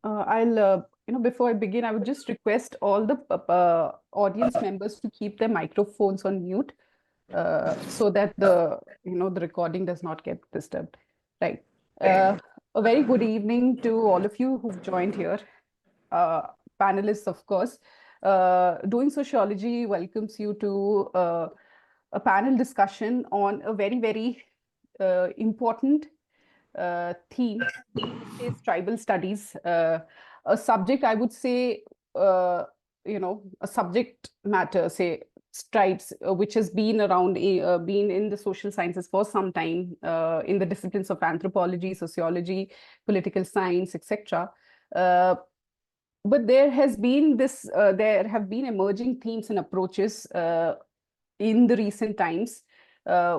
Before I begin, I would just request all the audience members to keep their microphones on mute, so that the recording does not get disturbed. Right. A very good evening to all of you who've joined here, panelists, of course. Doing Sociology welcomes you to a panel discussion on a very, very important theme, which is tribal studies, a subject I would say, a subject matter, say tribes, which has been around, been in the social sciences for some time, in the disciplines of anthropology, sociology, political science, etc. But there has been there have been emerging themes and approaches in the recent times,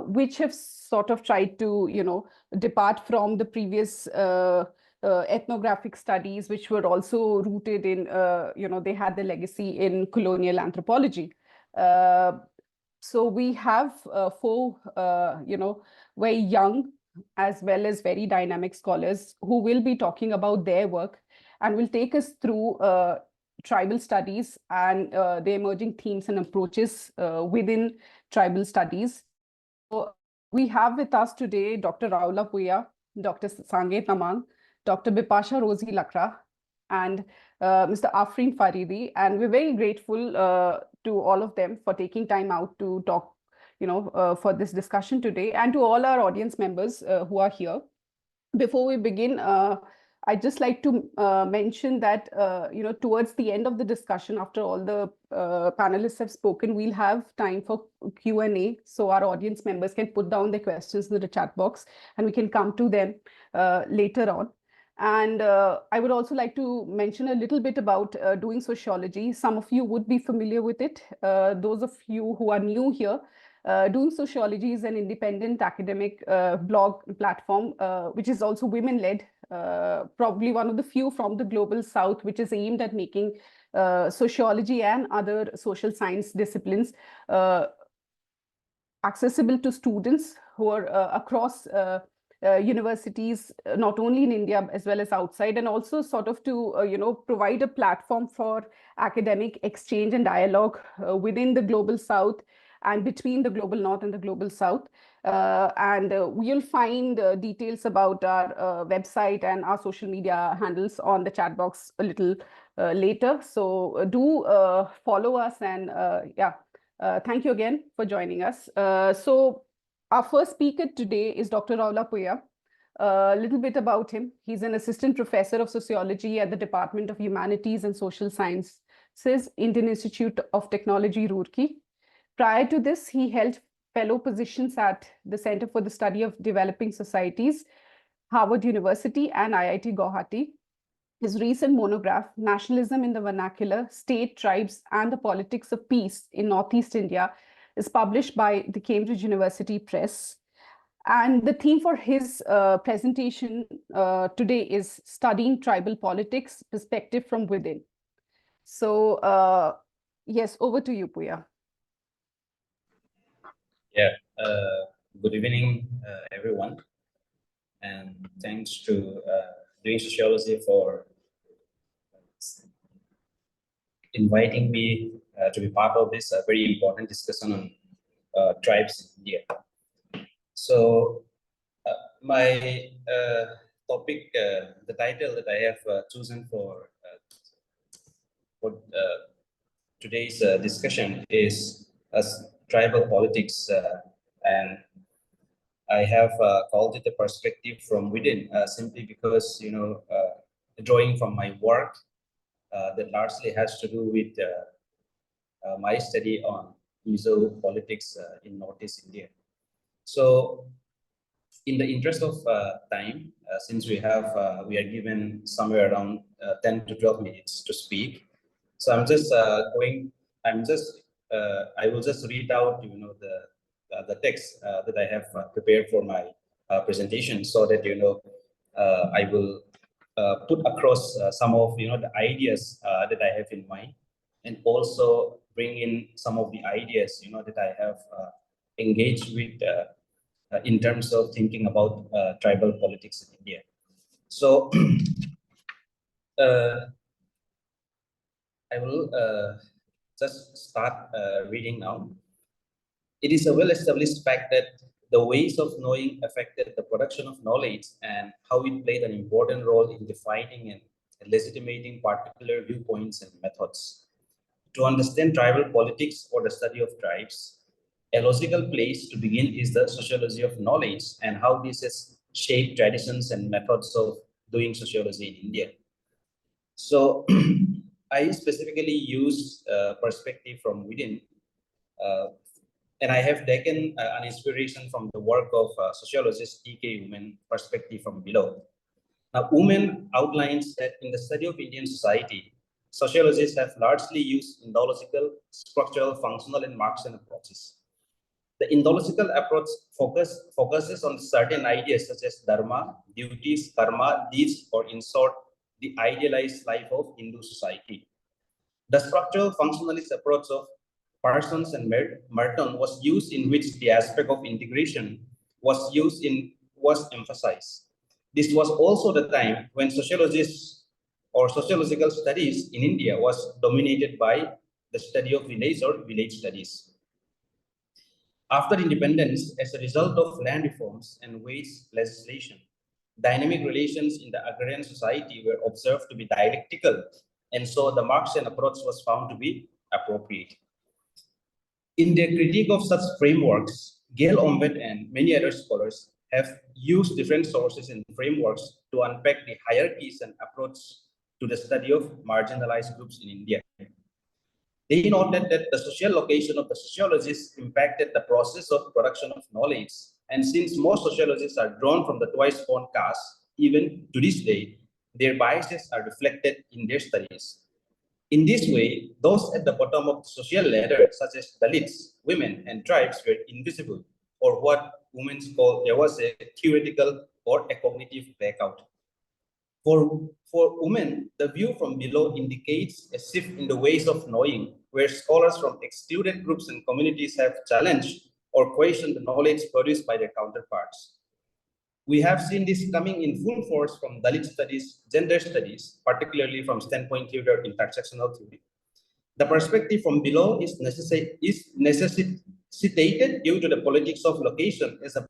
which have sort of tried to, depart from the previous ethnographic studies, which were also rooted in, they had the legacy in colonial anthropology. So we have four, very young as well as very dynamic scholars who will be talking about their work and will take us through tribal studies and the emerging themes and approaches within tribal studies. So we have with us today Dr. Roluahpuia, Dr. Sangay Tamang, Dr. Bipasha Rosy Lakra, and Mr. Afreen Faridi. And we're very grateful to all of them for taking time out to talk, for this discussion today, and to all our audience members who are here. Before we begin, I'd just like to mention that, towards the end of the discussion, after all the panelists have spoken, we'll have time for Q&A. So our audience members can put down their questions in the chat box and we can come to them later on. And I would also like to mention a little bit about Doing Sociology. Some of you would be familiar with it. Those of you who are new here, Doing Sociology is an independent academic blog platform, which is also women-led, probably one of the few from the global south, which is aimed at making sociology and other social science disciplines accessible to students who are across universities, not only in India as well as outside, and also sort of to provide a platform for academic exchange and dialogue within the global south and between the global north and the global south. We'll find details about our website and our social media handles on the chat box a little later. So do follow us, and thank you again for joining us. So our first speaker today is Dr. Roluahpuia. A little bit about him. He's an assistant professor of sociology at the Department of Humanities and Social Sciences, Indian Institute of Technology, Roorkee. Prior to this, he held fellow positions at the Center for the Study of Developing Societies, Harvard University, and IIT Guwahati. His recent monograph, Nationalism in the Vernacular, State, Tribes, and the Politics of Peace in Northeast India, is published by the Cambridge University Press. And the theme for his presentation today is Studying Tribal Politics, Perspective from Within. So, yes, over to you, Puya. Yeah, good evening, everyone. And thanks to Doing Sociology for inviting me to be part of this very important discussion on tribes in India. So my topic, the title that I have chosen for today's discussion is tribal politics, and I have called it a perspective from within, simply because, drawing from my work that largely has to do with my study on Mizo politics in Northeast India. So in the interest of time, since we are given somewhere around 10 to 12 minutes to speak, so I will just read out, the text that I have prepared for my presentation, so that, I will put across some of, the ideas that I have in mind, and also bring in some of the ideas, that I have engaged with in terms of thinking about tribal politics in India. So Uh, I will just start reading now. It is a well-established fact that the ways of knowing affected the production of knowledge and how it played an important role in defining and legitimating particular viewpoints and methods. To understand tribal politics or the study of tribes, a logical place to begin is the sociology of knowledge and how this has shaped traditions and methods of doing sociology in India. So I specifically use perspective from within, uh, and I have taken an inspiration from the work of sociologist T.K. Women, Perspective from Below. Now, Women outlines that in the study of Indian society, sociologists have largely used indological, structural, functional, and Marxian approaches. The indological approach focuses on certain ideas such as dharma, duties, karma, deeds, or in short, the idealized life of Hindu society. The structural functionalist approach of Parsons and Merton was used in which the aspect of integration was emphasized. This was also the time when sociologists or sociological studies in India was dominated by the study of village or village studies. After independence, as a result of land reforms and wage legislation, dynamic relations in the agrarian society were observed to be dialectical, and so the Marxian approach was found to be appropriate. In their critique of such frameworks, Gail Ombet and many other scholars have used different sources and frameworks to unpack the hierarchies and approach to the study of marginalized groups in India. They noted that the social location of the sociologists impacted the process of production of knowledge. And since most sociologists are drawn from the twice-born caste, even to this day, their biases are reflected in their studies. In this way, those at the bottom of the social ladder, such as Dalits, women, and tribes, were invisible, or what women call there was a theoretical or a cognitive blackout. For women, the view from below indicates a shift in the ways of knowing, where scholars from excluded groups and communities have challenged or questioned the knowledge produced by their counterparts. We have seen this coming in full force from Dalit studies, gender studies, particularly from standpoint theory or intersectional theory. The perspective from below is necessitated due to the politics of location as the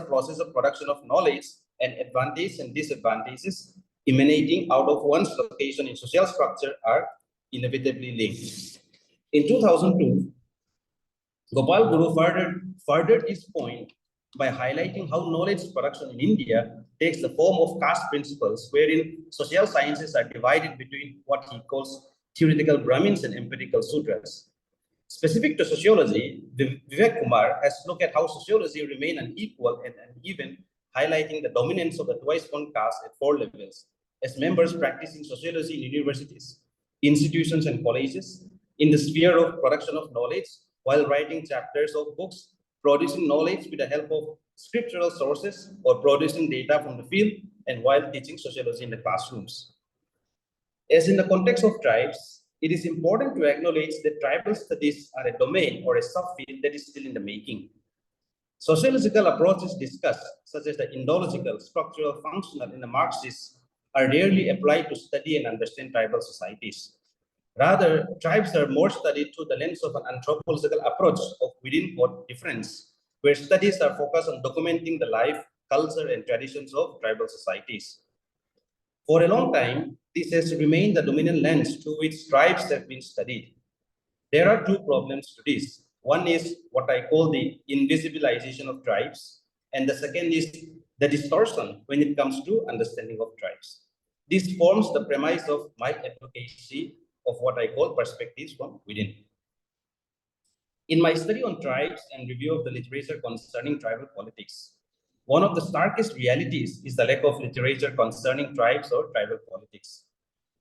process of production of knowledge and advantages and disadvantages emanating out of one's location in social structure are inevitably linked. In 2002, Gopal Guru furthered his point by highlighting how knowledge production in India takes the form of caste principles, wherein social sciences are divided between what he calls theoretical Brahmins and empirical Sudras. Specific to sociology, Vivek Kumar has looked at how sociology remain unequal and uneven, highlighting the dominance of the twice-born caste at 4 levels, as members practicing sociology in universities, institutions and colleges, in the sphere of production of knowledge, while writing chapters of books, producing knowledge with the help of scriptural sources, or producing data from the field, and while teaching sociology in the classrooms. As in the context of tribes, it is important to acknowledge that tribal studies are a domain or a subfield that is still in the making. Sociological approaches discussed, such as the indological, structural, functional, and the Marxist, are rarely applied to study and understand tribal societies. Rather, tribes are more studied through the lens of an anthropological approach of within what difference, where studies are focused on documenting the life, culture, and traditions of tribal societies. For a long time, this has remained the dominant lens through which tribes have been studied. There are 2 problems to this. One is what I call the invisibilization of tribes, and the second is the distortion when it comes to understanding of tribes. This forms the premise of my advocacy of what I call perspectives from within. In my study on tribes and review of the literature concerning tribal politics, one of the starkest realities is the lack of literature concerning tribes or tribal politics.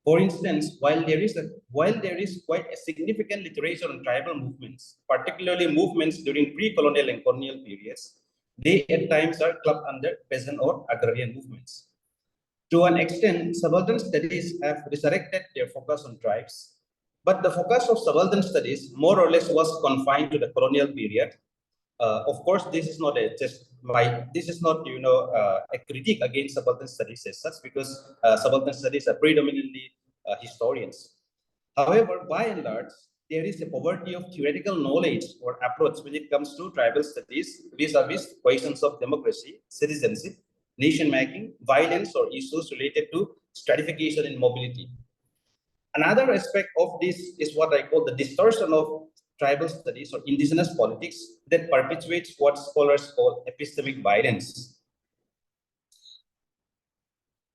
For instance, while there is quite a significant literature on tribal movements, particularly movements during pre-colonial and colonial periods, they at times are clubbed under peasant or agrarian movements. To an extent, subaltern studies have resurrected their focus on tribes, but the focus of subaltern studies more or less was confined to the colonial period, Of course, this is not a critique against subaltern studies as such, because subaltern studies are predominantly historians. However, by and large, there is a poverty of theoretical knowledge or approach when it comes to tribal studies vis-a-vis questions of democracy, citizenship, nation-making, violence, or issues related to stratification and mobility. Another aspect of this is what I call the distortion of tribal studies or indigenous politics that perpetuates what scholars call epistemic violence.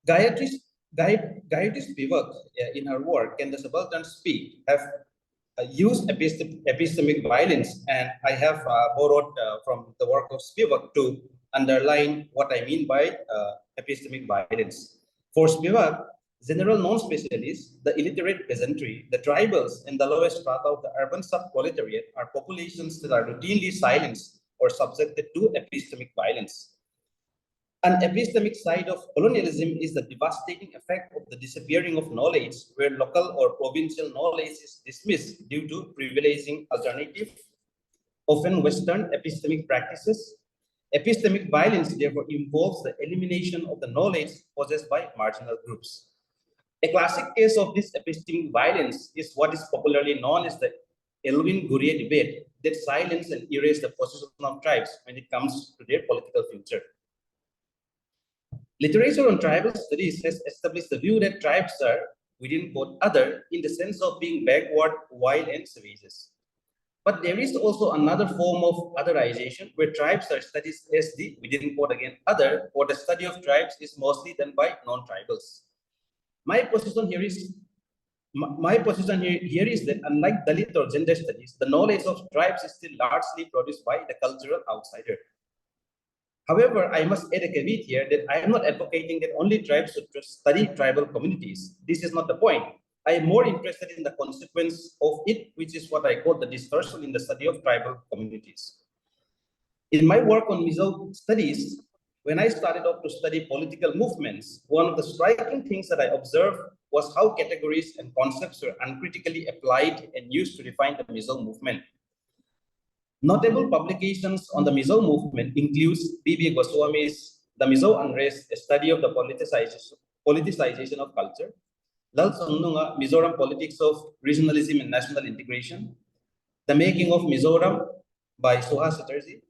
Gayatri Spivak, in her work, Can the Subaltern Speak, have used epistemic violence, and I have borrowed from the work of Spivak to underline what I mean by epistemic violence. For Spivak, general non-specialists, the illiterate peasantry, the tribals, and the lowest strata of the urban subproletariat are populations that are routinely silenced or subjected to epistemic violence. An epistemic side of colonialism is the devastating effect of the disappearing of knowledge, where local or provincial knowledge is dismissed due to privileging alternative, often Western epistemic practices. Epistemic violence, therefore, involves the elimination of the knowledge possessed by marginal groups. A classic case of this epistemic violence is what is popularly known as the Elwin-Gurrier debate that silence and erase the position of tribes when it comes to their political future. Literature on tribal studies has established the view that tribes are, within quote, other in the sense of being backward, wild, and savages. But there is also another form of otherization where tribes are studied as the, within quote again, other, or the study of tribes is mostly done by non-tribals. My position here is that unlike Dalit or gender studies, the knowledge of tribes is still largely produced by the cultural outsider. However, I must add a caveat here that I am not advocating that only tribes should study tribal communities. This is not the point. I am more interested in the consequence of it, which is what I call the distortion in the study of tribal communities. In my work on Mizo studies, when I started off to study political movements, one of the striking things that I observed was how categories and concepts were uncritically applied and used to define the Mizo movement. Notable publications on the Mizo movement includes B.B. Goswami's The Mizo Unrest, a study of the politicization of culture, Lal Sundunga, Mizoram Politics of Regionalism and National Integration, The Making of Mizoram by Suhas Chatterjee,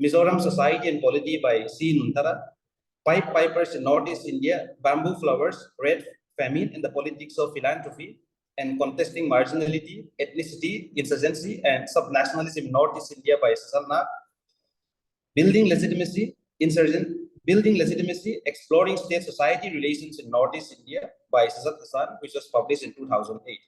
Mizoram Society and Polity by C. Nuntara, Pipe Pipers in Northeast India, Bamboo Flowers, Red Famine and the Politics of Philanthropy, and Contesting Marginality, Ethnicity, Insurgency, and Subnationalism in Northeast India by Sasalna, Building Legitimacy, Exploring State-Society Relations in Northeast India by Sazat Hassan, which was published in 2008.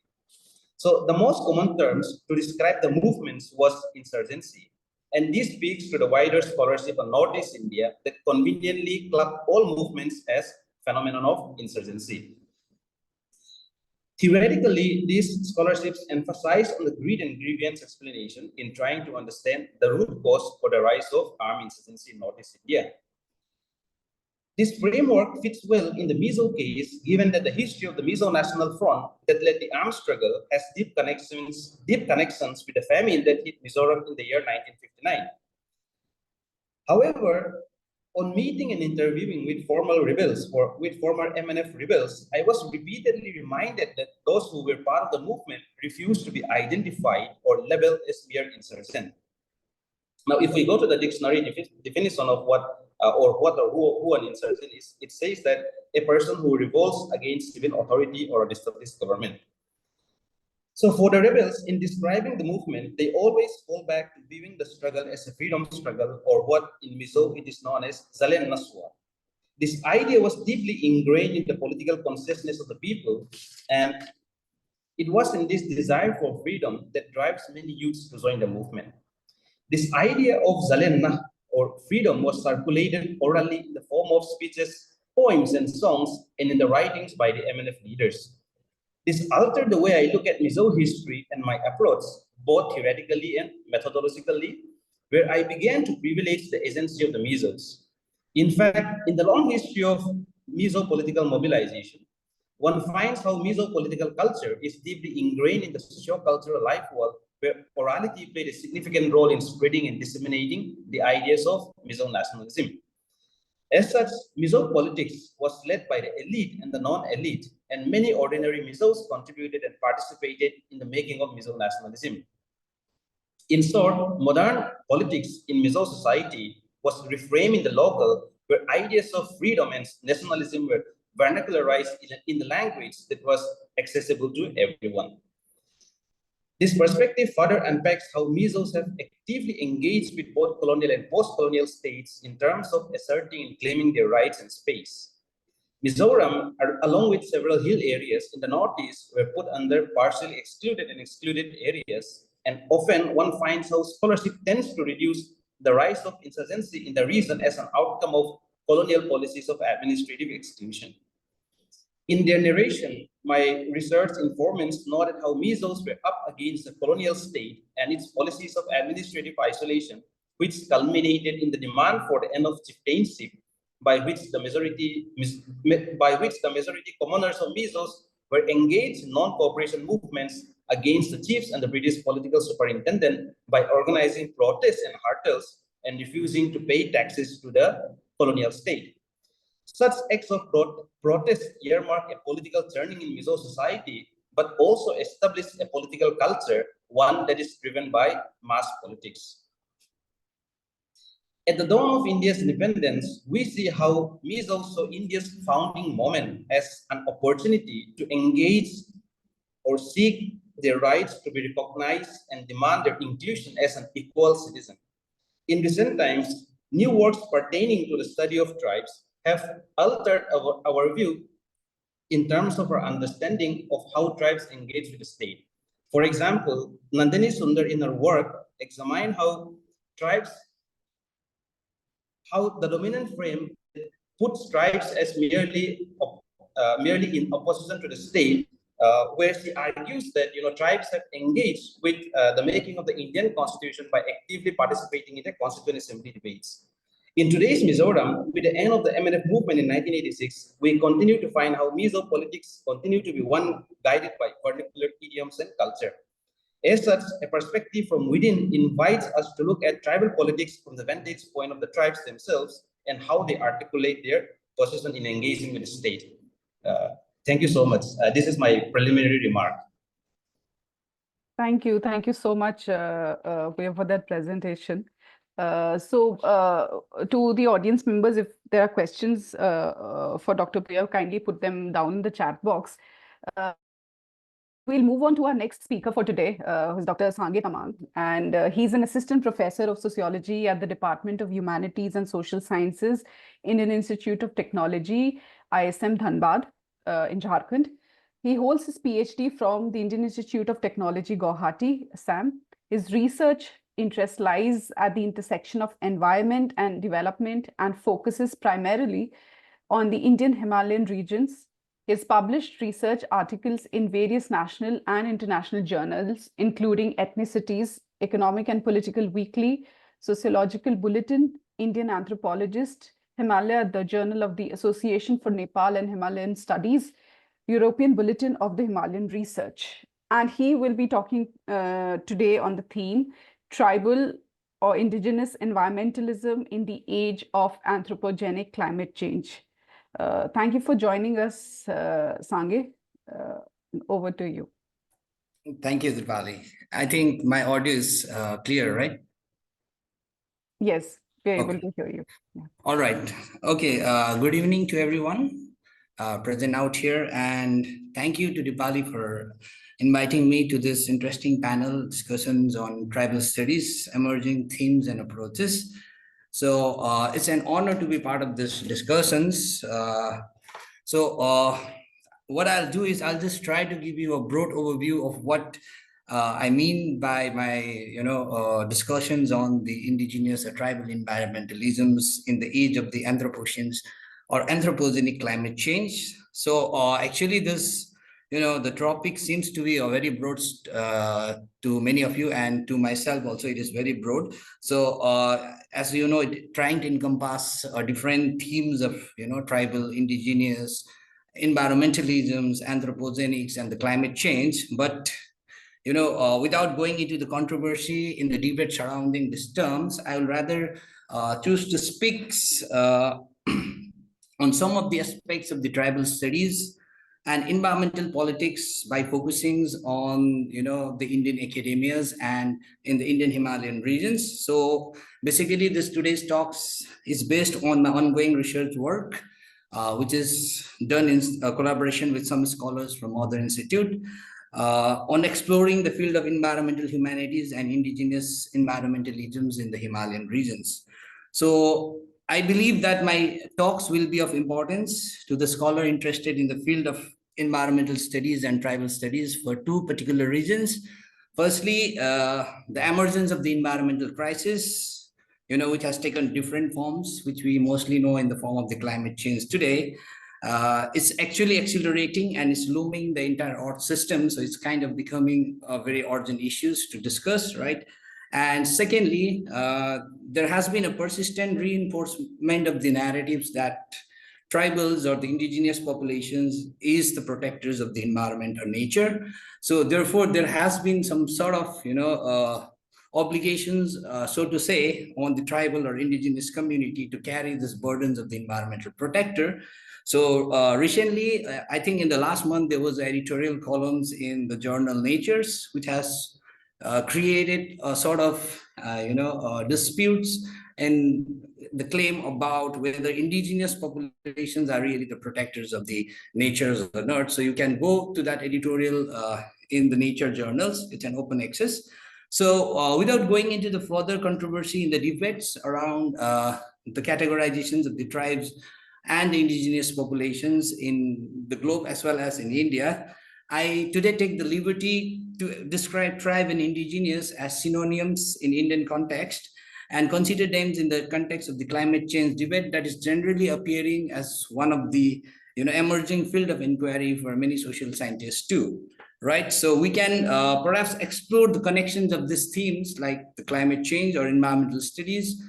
So the most common terms to describe the movements was insurgency. And this speaks to the wider scholarship on Northeast India that conveniently club all movements as phenomenon of insurgency. Theoretically, these scholarships emphasize on the greed and grievance explanation in trying to understand the root cause for the rise of armed insurgency in Northeast India. This framework fits well in the Mizo case, given that the history of the Mizo National Front that led the armed struggle has deep connections with the famine that hit Mizoram in the year 1959. However, on meeting and interviewing with former MNF rebels, I was repeatedly reminded that those who were part of the movement refused to be identified or labeled as mere insurgent. Now, if we go to the dictionary definition of who an insurgent is, it says that a person who revolts against civil authority or a established government. So for the rebels, in describing the movement, they always fall back to viewing the struggle as a freedom struggle, or what in Mizo it is known as Zalen Naswa. This idea was deeply ingrained in the political consciousness of the people, and it was in this desire for freedom that drives many youths to join the movement. This idea of Zalen Nah, or freedom, was circulated orally in the form of speeches, poems, and songs, and in the writings by the MNF leaders. This altered the way I look at Mizo history and my approach, both theoretically and methodologically, where I began to privilege the agency of the Mizos. In fact, in the long history of Mizo political mobilization, one finds how Mizo political culture is deeply ingrained in the socio-cultural life where orality played a significant role in spreading and disseminating the ideas of Mizo nationalism. As such, Mizo politics was led by the elite and the non-elite, and many ordinary Mizos contributed and participated in the making of Mizo nationalism. In short, modern politics in Mizo society was reframing the local, where ideas of freedom and nationalism were vernacularized in the language that was accessible to everyone. This perspective further unpacks how Mizos have actively engaged with both colonial and post-colonial states in terms of asserting and claiming their rights and space. Mizoram, along with several hill areas in the northeast, were put under partially excluded and excluded areas, and often one finds how scholarship tends to reduce the rise of insurgency in the region as an outcome of colonial policies of administrative exclusion. In their narration, my research informants noted how Mizos were up against the colonial state and its policies of administrative isolation, which culminated in the demand for the end of chieftainship, by which the majority commoners of Mizos were engaged in non-cooperation movements against the chiefs and the British political superintendent by organizing protests and hurtles and refusing to pay taxes to the colonial state. Such acts of protest earmark a political turning in Mizo society, but also establish a political culture, one that is driven by mass politics. At the dawn of India's independence, we see how Mizo saw India's founding moment as an opportunity to engage or seek their rights to be recognized and demand their inclusion as an equal citizen. In recent times, new works pertaining to the study of tribes have altered our view in terms of our understanding of how tribes engage with the state. For example, Nandini Sundar in her work examined how the dominant frame puts tribes as merely in opposition to the state, where she argues that tribes have engaged with the making of the Indian Constitution by actively participating in the Constituent Assembly debates. In today's Mizoram, with the end of the MNF movement in 1986, we continue to find how Mizo politics continue to be one guided by vernacular idioms and culture. As such, a perspective from within invites us to look at tribal politics from the vantage point of the tribes themselves and how they articulate their position in engaging with the state. Thank you so much. This is my preliminary remark. Thank you so much, for that presentation. To the audience members, if there are questions for Dr. Priya, kindly put them down in the chat box. We'll move on to our next speaker for today, who's Dr. Sangay Tamang, and he's an assistant professor of sociology at the Department of Humanities and Social Sciences, Indian Institute of Technology, ISM Dhanbad, in Jharkhand. He holds his PhD from the Indian Institute of Technology, Guwahati, Assam. His research interest lies at the intersection of environment and development and focuses primarily on the Indian Himalayan regions. He has published research articles in various national and international journals, including Ethnicities, Economic and Political Weekly, Sociological Bulletin, Indian Anthropologist, Himalaya, the Journal of the Association for Nepal and Himalayan Studies, European Bulletin of the Himalayan Research. And he will be talking today on the theme, Tribal or Indigenous Environmentalism in the Age of Anthropogenic Climate Change. Thank you for joining us, Sangay. Over to you. Thank you, Dipali. I think my audio is clear, right? Yes, we're able to hear you. Yeah. All right. Okay. Good evening to everyone present out here. And thank you to Dipali for inviting me to this interesting panel discussions on tribal studies, emerging themes and approaches. So it's an honor to be part of this discussions. What I'll do is I'll just try to give you a broad overview of what I mean by my discussions on the indigenous or tribal environmentalisms in the age of the Anthropocene or Anthropogenic climate change. So actually this, the topic seems to be a very broad to many of you, and to myself also it is very broad. So as you know, trying to encompass different themes of tribal, indigenous, environmentalisms, anthropogenics, and the climate change. But without going into the controversy in the debate surrounding these terms, I will rather choose to speak on some of the aspects of the tribal studies and environmental politics by focusing on the Indian academias and in the Indian Himalayan regions. So basically, this today's talks is based on my ongoing research work, which is done in collaboration with some scholars from other institute on exploring the field of environmental humanities and indigenous environmentalisms in the Himalayan regions. So I believe that my talks will be of importance to the scholar interested in the field of environmental studies and tribal studies for two particular reasons. Firstly, the emergence of the environmental crisis, which has taken different forms, which we mostly know in the form of the climate change today. It's actually accelerating and it's looming the entire Earth system. So it's kind of becoming very urgent issues to discuss, right? And secondly, there has been a persistent reinforcement of the narratives that tribals or the indigenous populations is the protectors of the environment or nature. So therefore, there has been some sort of, obligations, so to say, on the tribal or indigenous community to carry these burdens of the environmental protector. So recently, I think in the last month, there was editorial columns in the journal Natures, which has created a sort of, disputes and the claim about whether indigenous populations are really the protectors of the natures of the earth. So you can go to that editorial in the Nature journals. It's an open access. So without going into the further controversy in the debates around the categorizations of the tribes and the indigenous populations in the globe as well as in India, I today take the liberty to describe tribe and indigenous as synonyms in Indian context and consider them in the context of the climate change debate that is generally appearing as one of the emerging field of inquiry for many social scientists too, right? So we can perhaps explore the connections of these themes like the climate change or environmental studies,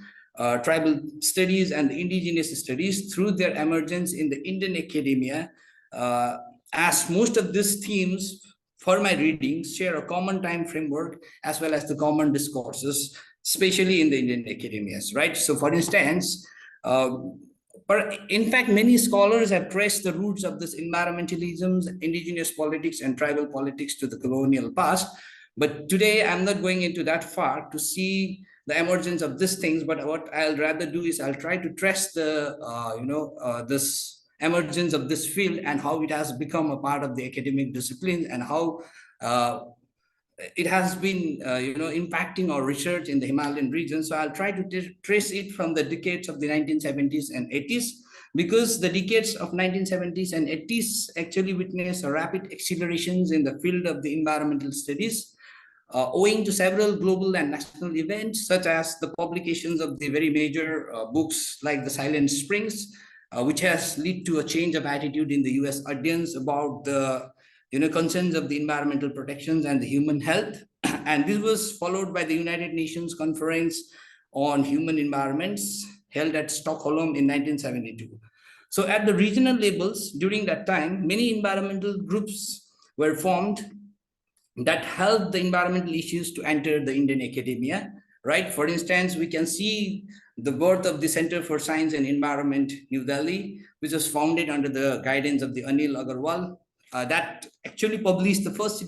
tribal studies and the indigenous studies through their emergence in the Indian academia, as most of these themes for my readings share a common time framework as well as the common discourses, especially in the Indian academias, right? So for instance, but in fact, many scholars have traced the roots of this environmentalism, indigenous politics and tribal politics to the colonial past. But today I'm not going into that far to see the emergence of these things, but what I'll rather do is I'll try to trace the, this emergence of this field and how it has become a part of the academic discipline and how it has been, impacting our research in the Himalayan region. So I'll try to trace it from the decades of the 1970s and 80s, because the decades of 1970s and 80s actually witnessed a rapid accelerations in the field of the environmental studies, owing to several global and national events, such as the publications of the very major books like The Silent Springs, which has led to a change of attitude in the US audience about the concerns of the environmental protections and the human health. And this was followed by the United Nations Conference on Human Environments held at Stockholm in 1972. So at the regional levels during that time, many environmental groups were formed that helped the environmental issues to enter the Indian academia, right? For instance, we can see the birth of the Center for Science and Environment, New Delhi, which was founded under the guidance of the Anil Agarwal, that actually published the first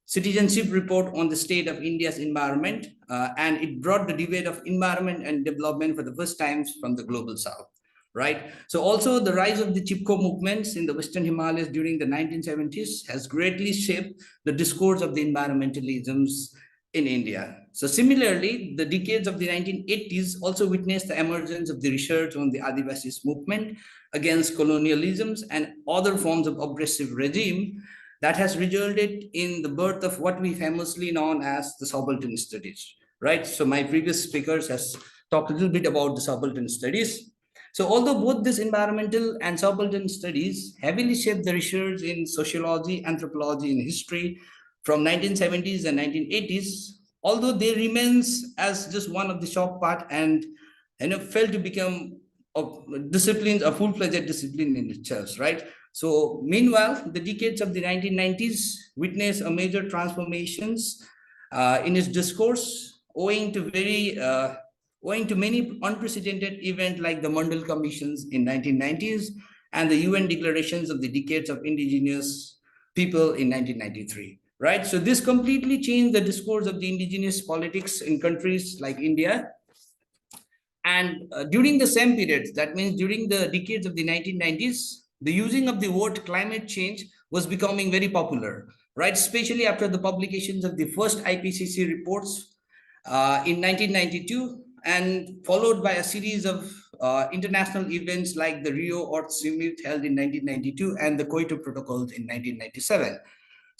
citizenship report on the state of India's environment, and it brought the debate of environment and development for the first time from the global south, right? So also the rise of the Chipko movements in the Western Himalayas during the 1970s has greatly shaped the discourse of the environmentalisms in India. So similarly, the decades of the 1980s also witnessed the emergence of the research on the Adivasis movement against colonialisms and other forms of oppressive regime that has resulted in the birth of what we famously known as the subaltern studies, right? So my previous speakers has talked a little bit about the subaltern studies. So although both this environmental and subaltern studies heavily shaped the research in sociology, anthropology, and history from 1970s and 1980s, although they remains as just one of the short part and failed to become a discipline, a full-fledged discipline in itself, right? So meanwhile, the decades of the 1990s witnessed a major transformations in its discourse, owing to many unprecedented events like the Mandal Commissions in 1990s and the UN declarations of the decades of indigenous people in 1993. Right, so this completely changed the discourse of the indigenous politics in countries like India. And during the same period, that means during the decades of the 1990s, the using of the word climate change was becoming very popular, right? Especially after the publications of the first IPCC reports in 1992, and followed by a series of international events like the Rio Earth Summit held in 1992 and the Kyoto Protocols in 1997.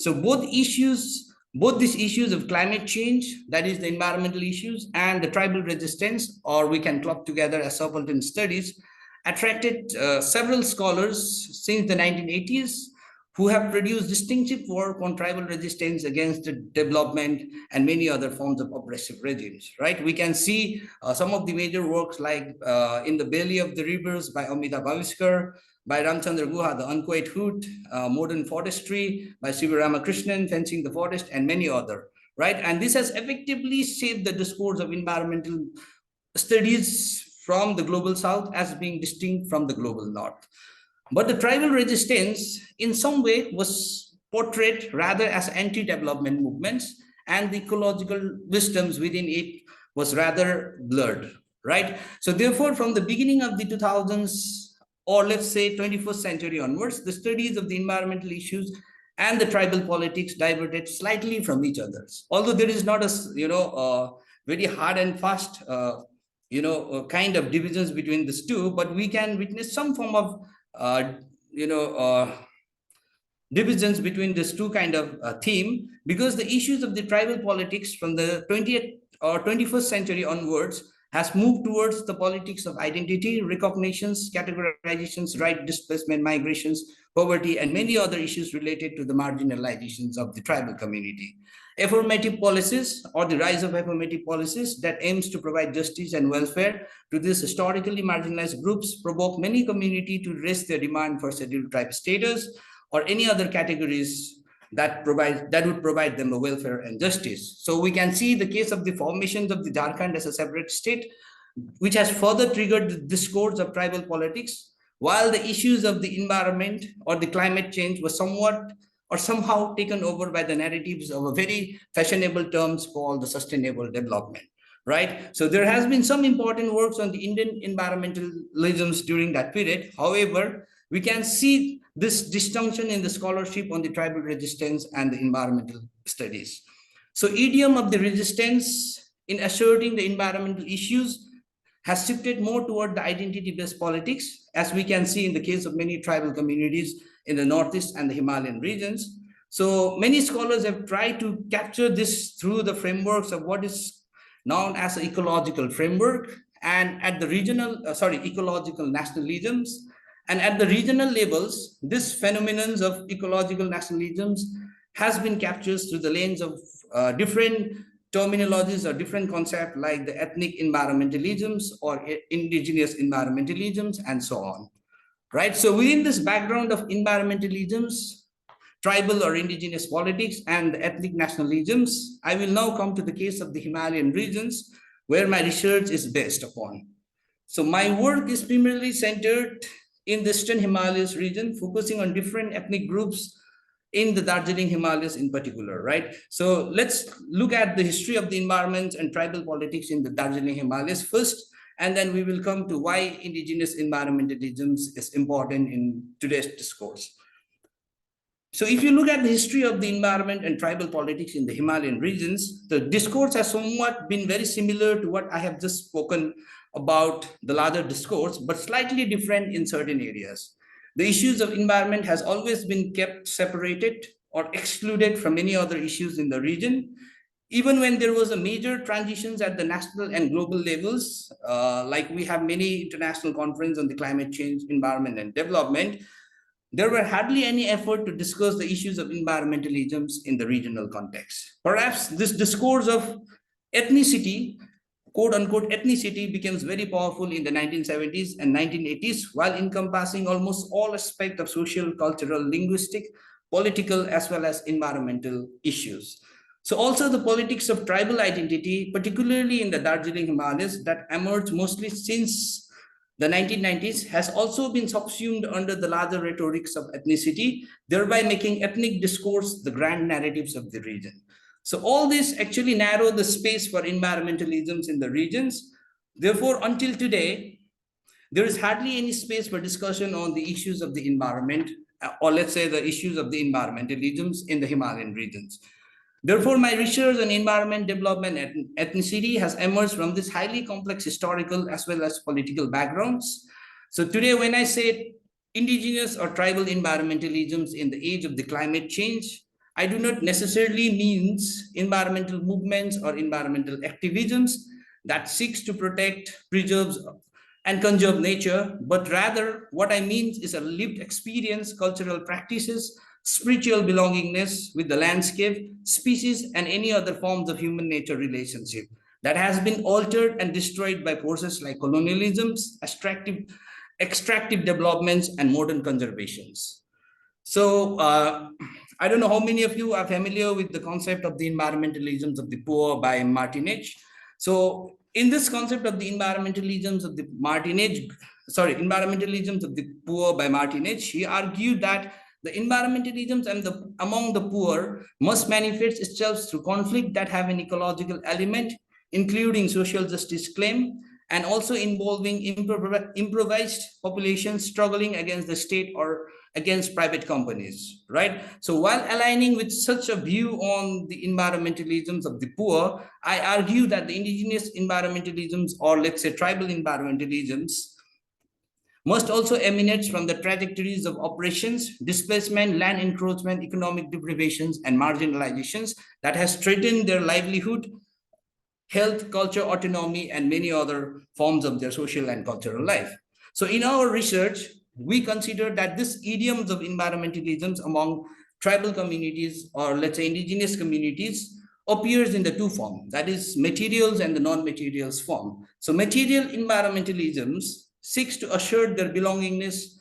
So both these issues of climate change, that is the environmental issues, and the tribal resistance, or we can club together as subaltern studies, attracted several scholars since the 1980s who have produced distinctive work on tribal resistance against the development and many other forms of oppressive regimes, right? We can see some of the major works like In the Belly of the Rivers by Amita Bhaviskar, by Ramchandra Guha, The Unquiet Hood, Modern Forestry by Sivaramakrishnan, Fencing the Forest, and many other, right? And this has effectively shaped the discourse of environmental studies from the global south as being distinct from the global north. But the tribal resistance in some way was portrayed rather as anti-development movements, and the ecological wisdoms within it was rather blurred, right? So therefore, from the beginning of the 2000s, or let's say 21st century onwards, the studies of the environmental issues and the tribal politics diverted slightly from each other's. Although there is not a very hard and fast kind of divisions between these two, but we can witness some form of divisions between these two kind of theme, because the issues of the tribal politics from the 20th or 21st century onwards has moved towards the politics of identity, recognitions, categorizations, right, displacement, migrations, poverty, and many other issues related to the marginalizations of the tribal community. Affirmative policies, or the rise of affirmative policies that aims to provide justice and welfare to these historically marginalized groups, provoke many communities to raise their demand for scheduled tribe status or any other categories that would provide them a welfare and justice. So we can see the case of the formations of the Jharkhand as a separate state, which has further triggered the discourse of tribal politics, while the issues of the environment or the climate change were somewhat or somehow taken over by the narratives of a very fashionable terms called the sustainable development, right? So there has been some important works on the Indian environmentalisms during that period. However, we can see this distinction in the scholarship on the tribal resistance and the environmental studies. So idiom of the resistance in asserting the environmental issues has shifted more toward the identity-based politics, as we can see in the case of many tribal communities in the Northeast and the Himalayan regions. So many scholars have tried to capture this through the frameworks of what is known as an ecological framework, and at the ecological nationalisms. And at the regional levels, this phenomenon of ecological nationalisms has been captured through the lens of different terminologies or different concepts like the ethnic environmentalisms or indigenous environmentalisms and so on, right? So within this background of environmentalisms, tribal or indigenous politics, and ethnic nationalisms, I will now come to the case of the Himalayan regions where my research is based upon. So my work is primarily centered in the Eastern Himalayas region, focusing on different ethnic groups in the Darjeeling Himalayas in particular, right? So let's look at the history of the environment and tribal politics in the Darjeeling Himalayas first, and then we will come to why indigenous environmentalism is important in today's discourse. So if you look at the history of the environment and tribal politics in the Himalayan regions, the discourse has somewhat been very similar to what I have just spoken about the larger discourse, but slightly different in certain areas. The issues of environment has always been kept separated or excluded from many other issues in the region. Even when there was a major transitions at the national and global levels, like we have many international conferences on the climate change, environment, and development, there were hardly any effort to discuss the issues of environmentalisms in the regional context. Perhaps this discourse of ethnicity quote-unquote ethnicity becomes very powerful in the 1970s and 1980s, while encompassing almost all aspects of social, cultural, linguistic, political, as well as environmental issues. So also the politics of tribal identity, particularly in the Darjeeling Himalayas, that emerged mostly since the 1990s, has also been subsumed under the larger rhetorics of ethnicity, thereby making ethnic discourse the grand narratives of the region. So all this actually narrow the space for environmentalisms in the regions. Therefore, until today, there is hardly any space for discussion on the issues of the environment, or let's say the issues of the environmentalisms in the Himalayan regions. Therefore, my research on environment, development, and ethnicity has emerged from this highly complex historical as well as political backgrounds. So today, when I say indigenous or tribal environmentalisms in the age of the climate change, I do not necessarily means environmental movements or environmental activisms that seeks to protect, preserve, and conserve nature, but rather what I mean is a lived experience, cultural practices, spiritual belongingness with the landscape, species, and any other forms of human-nature relationship that has been altered and destroyed by forces like colonialisms, extractive developments, and modern conservations. So I don't know how many of you are familiar with the concept of the environmentalisms of the poor by Martinez. So in this concept of the environmentalisms of the environmentalisms of the poor by Martinez, he argued that the environmentalisms and among the poor must manifest itself through conflict that have an ecological element, including social justice claim, and also involving improvised populations struggling against the state or against private companies, right? So while aligning with such a view on the environmentalisms of the poor, I argue that the indigenous environmentalisms, or let's say tribal environmentalisms, must also emanate from the trajectories of oppressions, displacement, land encroachment, economic deprivations, and marginalizations that has threatened their livelihood, health, culture, autonomy, and many other forms of their social and cultural life. So in our research, we consider that this idioms of environmentalisms among tribal communities, or let's say indigenous communities, appears in the two forms, that is materials and the non-materials form. So material environmentalisms seeks to assert their belongingness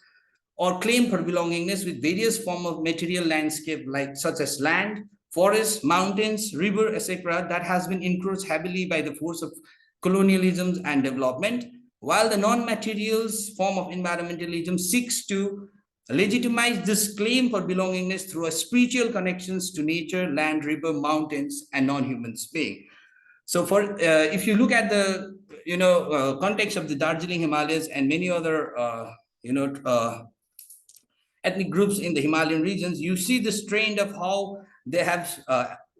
or claim for belongingness with various forms of material landscape, like such as land, forests, mountains, river, etc., that has been encroached heavily by the force of colonialism and development, while the non-materials form of environmentalism seeks to legitimize this claim for belongingness through a spiritual connections to nature, land, river, mountains, and non-human being. So for if you look at the context of the Darjeeling Himalayas and many other ethnic groups in the Himalayan regions, you see this trend of how they have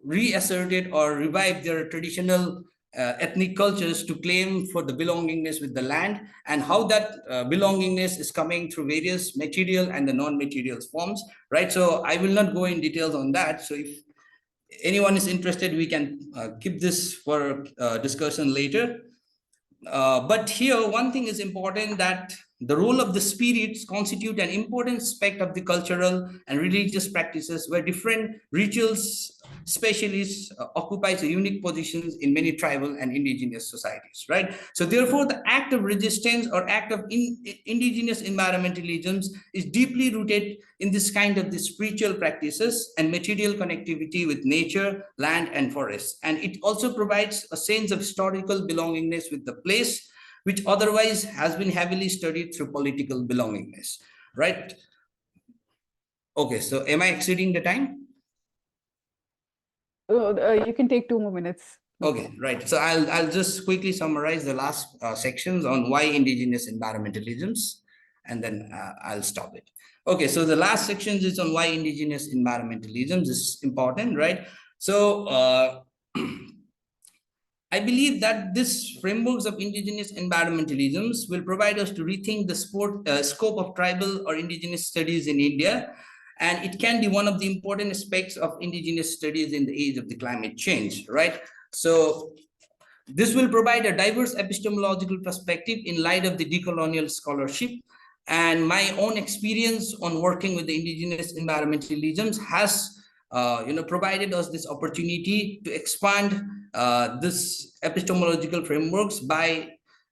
reasserted or revived their traditional ethnic cultures to claim for the belongingness with the land, and how that belongingness is coming through various material and the non-material forms, right? So I will not go in details on that. So if anyone is interested, we can keep this for discussion later. But here, one thing is important, that the role of the spirits constitute an important aspect of the cultural and religious practices, where different rituals specialists occupies a unique positions in many tribal and indigenous societies, right? So therefore, the act of resistance or act of indigenous environmentalisms is deeply rooted in this kind of the spiritual practices and material connectivity with nature, land, and forests. And it also provides a sense of historical belongingness with the place, which otherwise has been heavily studied through political belongingness, right? Okay, so am I exceeding the time? You can take 2 more minutes. Okay, right. So I'll just quickly summarize the last sections on why indigenous environmentalisms, and then I'll stop it. Okay, so the last sections is on why indigenous environmentalisms is important, right? So I believe that this frameworks of indigenous environmentalisms will provide us to rethink the scope of tribal or indigenous studies in India, and it can be one of the important aspects of indigenous studies in the age of the climate change, right? So this will provide a diverse epistemological perspective in light of the decolonial scholarship, and my own experience on working with the indigenous environmentalisms has provided us this opportunity to expand this epistemological frameworks by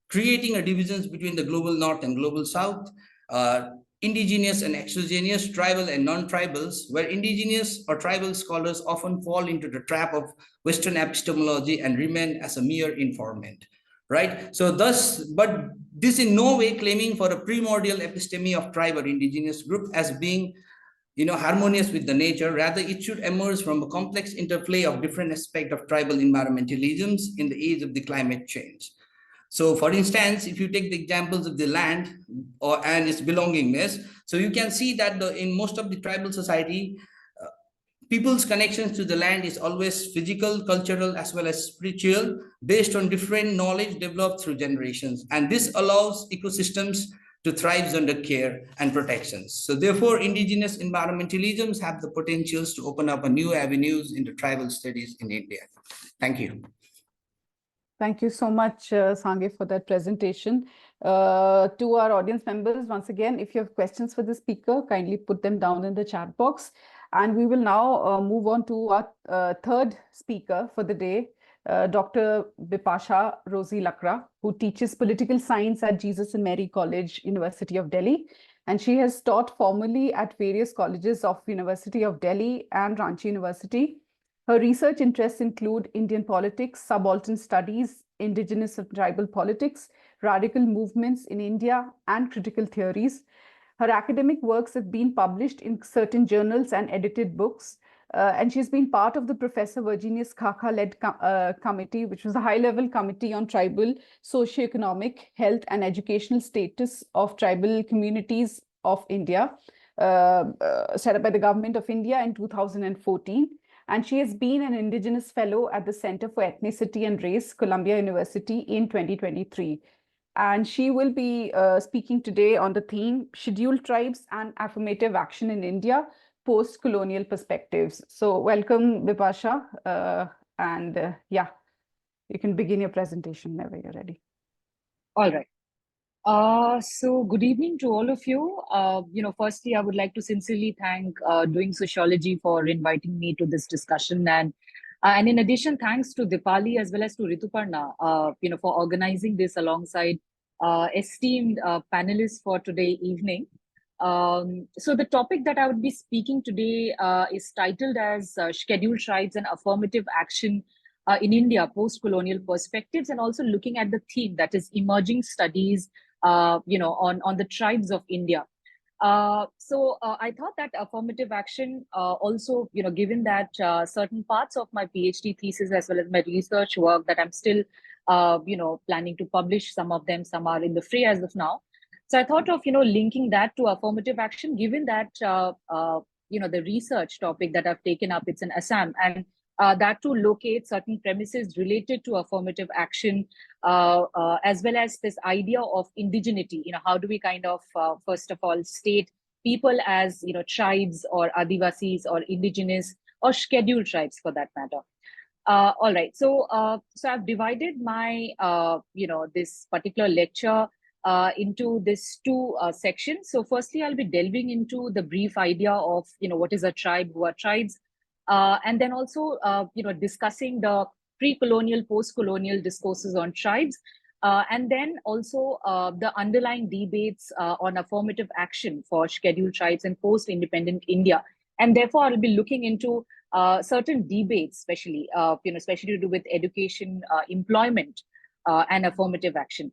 creating a divisions between the global north and global south, indigenous and exogenous, tribal and non-tribals, where indigenous or tribal scholars often fall into the trap of Western epistemology and remain as a mere informant, right? So thus, but this in no way claiming for a primordial episteme of tribe or indigenous group as being harmonious with the nature. Rather, it should emerge from a complex interplay of different aspects of tribal environmentalisms in the age of the climate change. So for instance, if you take the examples of the land and its belongingness, so you can see that in most of the tribal society, people's connections to the land is always physical, cultural, as well as spiritual, based on different knowledge developed through generations. And this allows ecosystems to thrive under care and protections. So therefore, indigenous environmentalisms have the potentials to open up a new avenues into tribal studies in India. Thank you. Thank you so much, Sangay, for that presentation. To our audience members, once again, if you have questions for the speaker, kindly put them down in the chat box. And we will now move on to our third speaker for the day, Dr. Bipasha Rosy Lakra, who teaches political science at Jesus and Mary College, University of Delhi. And she has taught formally at various colleges of University of Delhi and Ranchi University. Her research interests include Indian politics, subaltern studies, indigenous and tribal politics, radical movements in India, and critical theories. Her academic works have been published in certain journals and edited books. And she's been part of the Professor Virginius Khaka-led committee, which was a high-level committee on tribal, socioeconomic, health, and educational status of tribal communities of India, set up by the Government of India in 2014. And she has been an Indigenous Fellow at the Center for Ethnicity and Race, Columbia University in 2023. And she will be speaking today on the theme, Scheduled Tribes and Affirmative Action in India, Post-Colonial Perspectives. So welcome, Bipasha. Yeah, you can begin your presentation whenever you're ready. All right. So good evening to all of you. Firstly, I would like to sincerely thank Doing Sociology for inviting me to this discussion. And in addition, thanks to Dipali as well as to Rituparna, for organizing this alongside esteemed panelists for today evening. So the topic that I would be speaking today is titled as Scheduled Tribes and Affirmative Action in India, Post-Colonial Perspectives, and also looking at the theme that is emerging studies on the tribes of India. So I thought that affirmative action also, given that certain parts of my PhD thesis as well as my research work that I'm still, planning to publish some of them, some are in the fray as of now. So I thought of, linking that to affirmative action, given that, the research topic that I've taken up, it's in Assam, and that to locate certain premises related to affirmative action, as well as this idea of indigeneity. How do we kind of, first of all, state people as, tribes or Adivasis or indigenous or scheduled tribes for that matter. All right, so I've divided my, this particular lecture into these two sections. So firstly, I'll be delving into the brief idea of, what is a tribe, who are tribes, and then also, discussing the pre-colonial, post-colonial discourses on tribes, and then also the underlying debates on affirmative action for scheduled tribes and post-independent India. And therefore, I'll be looking into certain debates, especially, especially to do with education, employment, and affirmative action.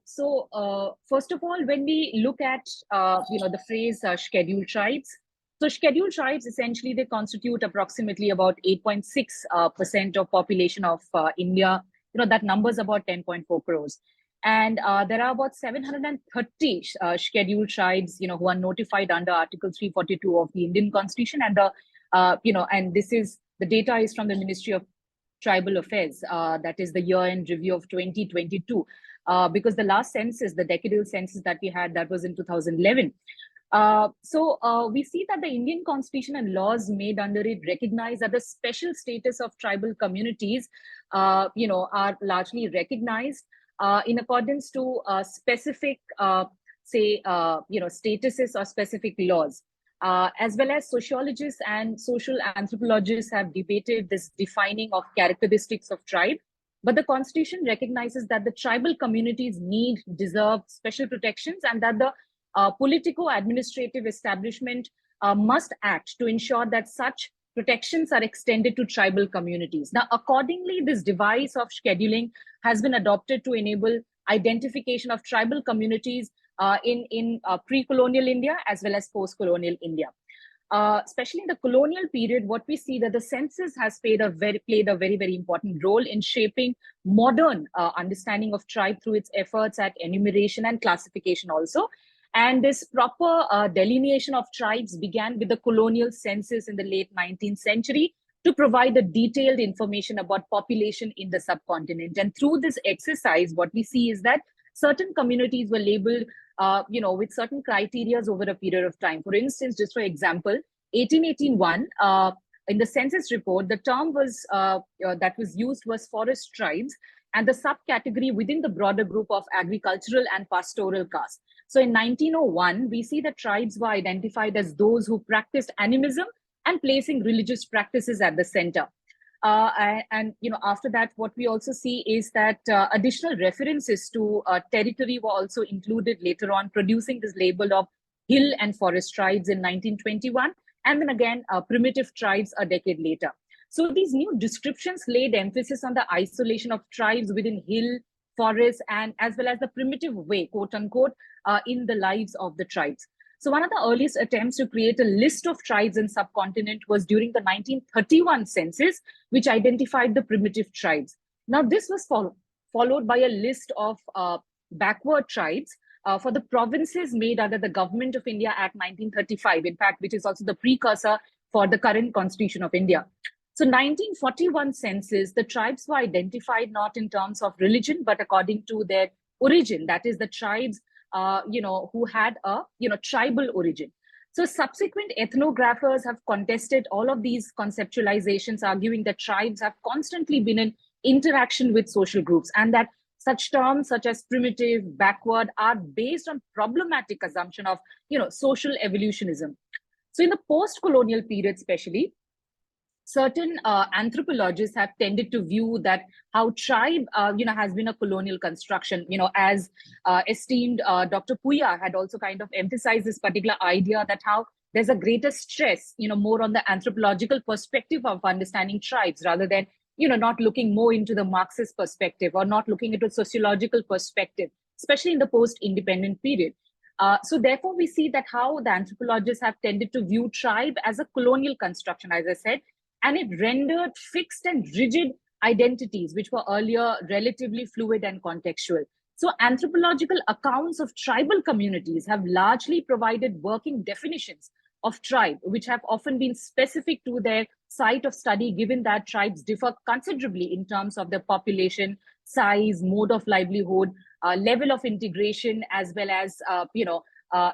So first of all, when we look at, the phrase scheduled tribes, so scheduled tribes, essentially, they constitute approximately about 8.6% of population of India. That number is about 10.4 crores. And there are about 730 scheduled tribes, who are notified under Article 342 of the Indian Constitution. And and this is, the data is from the Ministry of Tribal Affairs. That is the year-end review of 2022. Because the last census, the decadal census that we had, that was in 2011. So we see that the Indian Constitution and laws made under it recognize that the special status of tribal communities, are largely recognized in accordance to specific, statuses or specific laws. as well as sociologists and social anthropologists have debated this defining of characteristics of tribe. But the Constitution recognizes that the tribal communities deserve special protections, and that the politico-administrative establishment must act to ensure that such protections are extended to tribal communities. Now, accordingly, this device of scheduling has been adopted to enable identification of tribal communities in pre-colonial India as well as post-colonial India. Especially in the colonial period, what we see that the census has played a very, very important role in shaping modern understanding of tribe through its efforts at enumeration and classification also. And this proper delineation of tribes began with the colonial census in the late 19th century to provide the detailed information about population in the subcontinent. And through this exercise, what we see is that certain communities were labeled with certain criteria over a period of time. For instance, just for example, 1881, in the census report, the term was that was used was forest tribes, and the subcategory within the broader group of agricultural and pastoral castes. So in 1901, we see that tribes were identified as those who practiced animism and placing religious practices at the center. After that, what we also see is that additional references to territory were also included later on, producing this label of hill and forest tribes in 1921, and then again primitive tribes a decade later. So these new descriptions laid emphasis on the isolation of tribes within hill, forest, and as well as the primitive way, quote unquote, in the lives of the tribes. So one of the earliest attempts to create a list of tribes in subcontinent was during the 1931 census, which identified the primitive tribes. Now this was followed by a list of backward tribes for the provinces made under the Government of India Act 1935, in fact, which is also the precursor for the current Constitution of India. So 1941 census, the tribes were identified not in terms of religion, but according to their origin, that is the tribes who had a tribal origin. So subsequent ethnographers have contested all of these conceptualizations, arguing that tribes have constantly been in interaction with social groups, and that such terms such as primitive, backward are based on problematic assumption of social evolutionism. So in the post-colonial period especially, certain anthropologists have tended to view that how tribe, has been a colonial construction, as esteemed Dr. Puya had also kind of emphasized this particular idea that how there's a greater stress, more on the anthropological perspective of understanding tribes rather than, not looking more into the Marxist perspective or not looking into sociological perspective, especially in the post-independent period. So therefore, we see that how the anthropologists have tended to view tribe as a colonial construction, as I said, and it rendered fixed and rigid identities, which were earlier relatively fluid and contextual. So anthropological accounts of tribal communities have largely provided working definitions of tribe, which have often been specific to their site of study, given that tribes differ considerably in terms of their population, size, mode of livelihood, level of integration, as well as,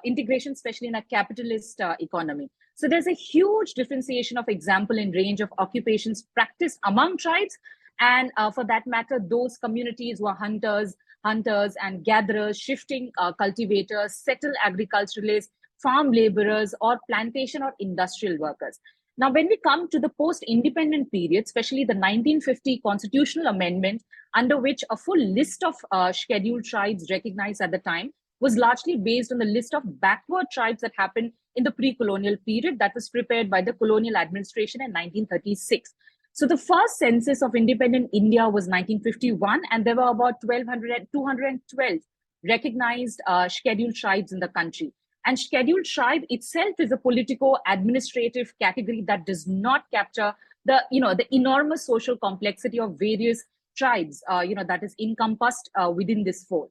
integration, especially in a capitalist economy. So there's a huge differentiation of example and range of occupations practiced among tribes. And for that matter, those communities were hunters and gatherers, shifting cultivators, settled agriculturalists, farm laborers, or plantation or industrial workers. Now, when we come to the post-independent period, especially the 1950 constitutional amendment, under which a full list of scheduled tribes recognized at the time was largely based on the list of backward tribes that happened in the pre-colonial period that was prepared by the colonial administration in 1936. So the first census of independent India was 1951, and there were about 212 recognized scheduled tribes in the country. And scheduled tribe itself is a politico-administrative category that does not capture the enormous social complexity of various tribes, that is encompassed within this fold.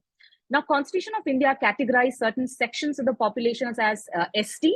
Now, Constitution of India categorized certain sections of the population as ST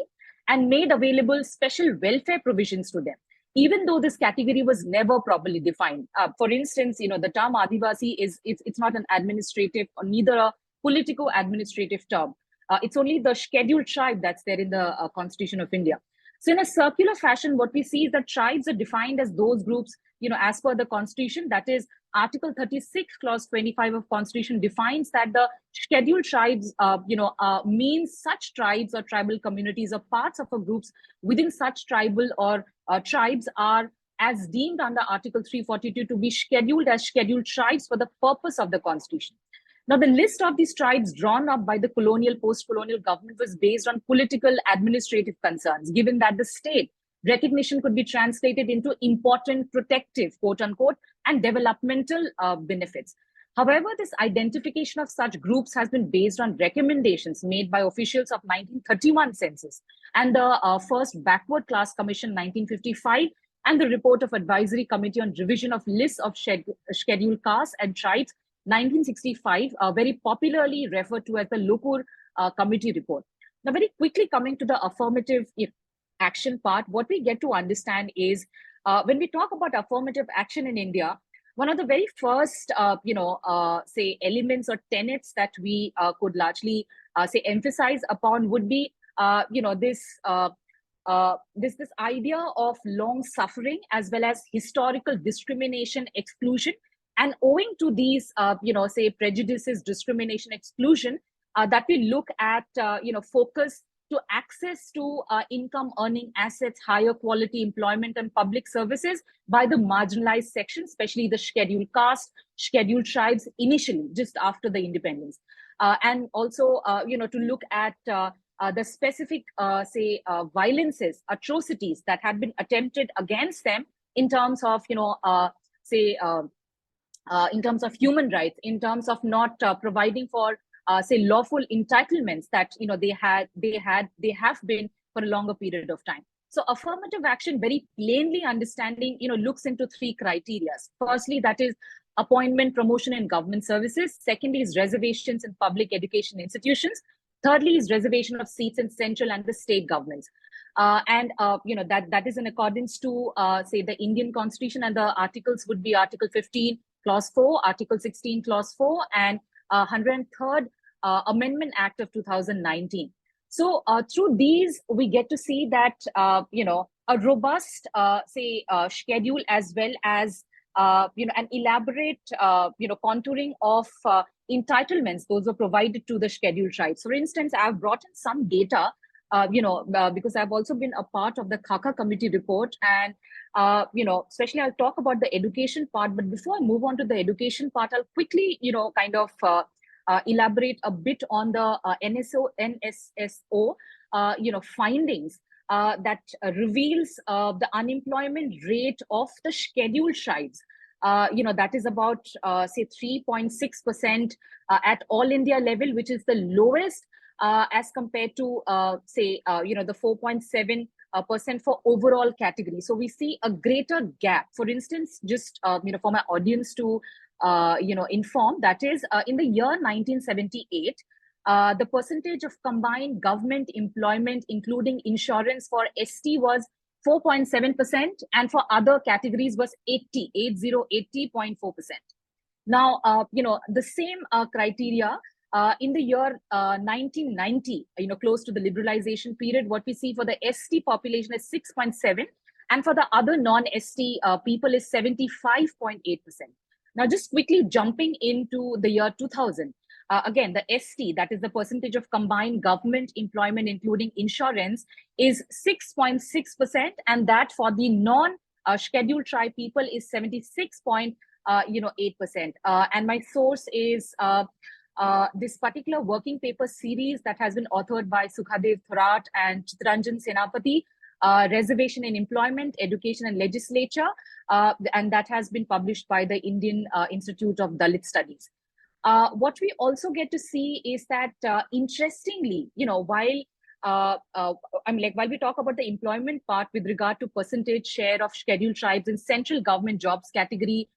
and made available special welfare provisions to them, even though this category was never properly defined. For instance, the term Adivasi it's not an administrative or neither a politico-administrative term. It's only the scheduled tribe that's there in the Constitution of India. So in a circular fashion, what we see is that tribes are defined as those groups, as per the Constitution. That is, Article 36, Clause 25 of Constitution defines that the scheduled tribes, means such tribes or tribal communities or parts of a groups within such tribal or tribes are as deemed under Article 342 to be scheduled as scheduled tribes for the purpose of the Constitution. Now, the list of these tribes drawn up by the colonial, post-colonial government was based on political, administrative concerns, given that the state recognition could be translated into important protective, quote unquote, and developmental benefits. However, this identification of such groups has been based on recommendations made by officials of 1931 census and the first Backward Class Commission 1955 and the report of Advisory Committee on Revision of Lists of Scheduled Castes and Tribes 1965, very popularly referred to as the Lokur Committee report. Now, very quickly coming to the affirmative action part, what we get to understand is when we talk about affirmative action in India, one of the very first, say elements or tenets that we could largely say emphasize upon would be, this idea of long suffering as well as historical discrimination, exclusion. And owing to these, say prejudices, discrimination, exclusion, that we look at, focus to access to income earning assets, higher quality employment and public services by the marginalized section, especially the scheduled caste, scheduled tribes initially, just after the independence. And also, to look at the specific, violences, atrocities that had been attempted against them in terms of, in terms of human rights, in terms of not providing for, say, lawful entitlements that they have been for a longer period of time. So affirmative action, very plainly understanding, looks into three criteria. Firstly, that is appointment, promotion in government services. Secondly is reservations in public education institutions. Thirdly is reservation of seats in central and the state governments. That is in accordance to, say, the Indian Constitution, and the articles would be Article 15, Clause 4, Article 16, Clause 4, and 103rd Amendment Act of 2019. So through these, we get to see that, a robust, schedule as well as, an elaborate, contouring of entitlements, those are provided to the scheduled tribes. For instance, I've brought in some data, because I've also been a part of the Khaka Committee report, and especially I'll talk about the education part. But before I move on to the education part, I'll quickly, elaborate a bit on the NSSO, findings that reveals the unemployment rate of the scheduled tribes. That is about, say, 3.6% at all India level, which is the lowest as compared to, say, the 4.7% for overall category. So we see a greater gap. For instance, just, for my audience to, inform, that is, in the year 1978, the percentage of combined government employment, including insurance for ST, was 4.7%, and for other categories was 80.4%. Now, the same criteria in the year 1990, close to the liberalization period, what we see for the ST population is 6.7%, and for the other non-ST people is 75.8%. Now, just quickly jumping into the year 2000, again, the ST, that is the percentage of combined government employment, including insurance, is 6.6%, and that for the non-scheduled tribe people is 76.8%. And my source is this particular working paper series that has been authored by Sukhadev Thorat and Chitranjan Senapati, Reservation in Employment, Education and Legislature, and that has been published by the Indian Institute of Dalit Studies. What we also get to see is that, interestingly, while while we talk about the employment part with regard to percentage share of scheduled tribes in central government jobs category,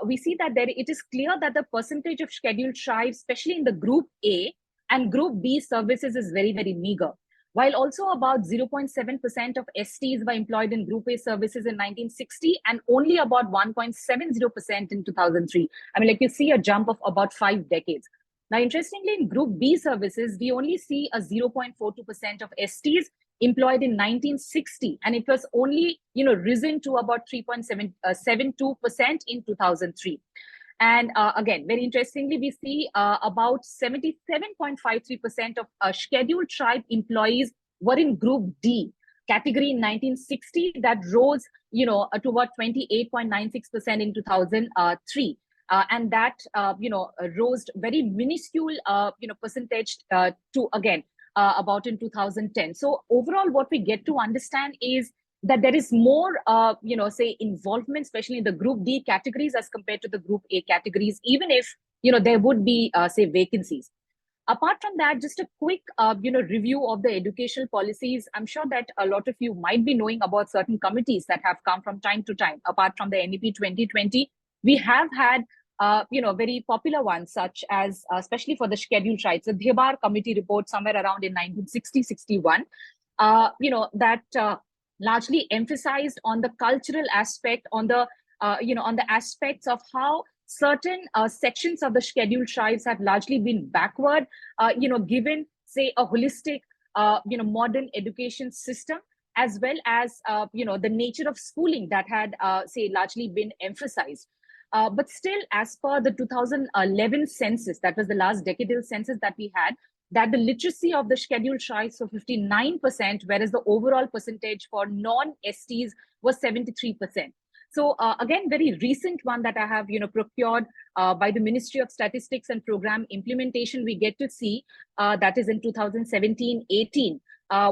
we see that it is clear that the percentage of scheduled tribes, especially in the Group A and Group B services, is very, very meager. While also about 0.7% of STs were employed in Group A services in 1960 and only about 1.70% in 2003. You see a jump of about 5 decades. Now, interestingly, in Group B services, we only see a 0.42% of STs employed in 1960, and it was only, risen to about 3.72% in 2003. And again, very interestingly, we see about 77.53% of scheduled tribe employees were in Group D category in 1960. That rose, to about 28.96% in 2003. And that, rose very minuscule, percentage to, again, about in 2010. So overall, what we get to understand is that there is more, say, involvement, especially in the Group D categories as compared to the Group A categories, even if, there would be, say, vacancies. Apart from that, just a quick, review of the educational policies. I'm sure that a lot of you might be knowing about certain committees that have come from time to time. Apart from the NEP 2020, we have had, very popular ones, such as, especially for the scheduled tribes, the Dhanbad committee report somewhere around in 1960-61, that largely emphasized on the cultural aspect, on the, on the aspects of how certain sections of the scheduled tribes have largely been backward, given, say, a holistic, modern education system, as well as, the nature of schooling that had, say, largely been emphasized. But still, as per the 2011 census, that was the last decadal census that we had, that the literacy of the scheduled tribes was 59%, whereas the overall percentage for non-STs was 73%. So again, very recent one that I have, procured by the Ministry of Statistics and Program Implementation, we get to see that is in 2017-18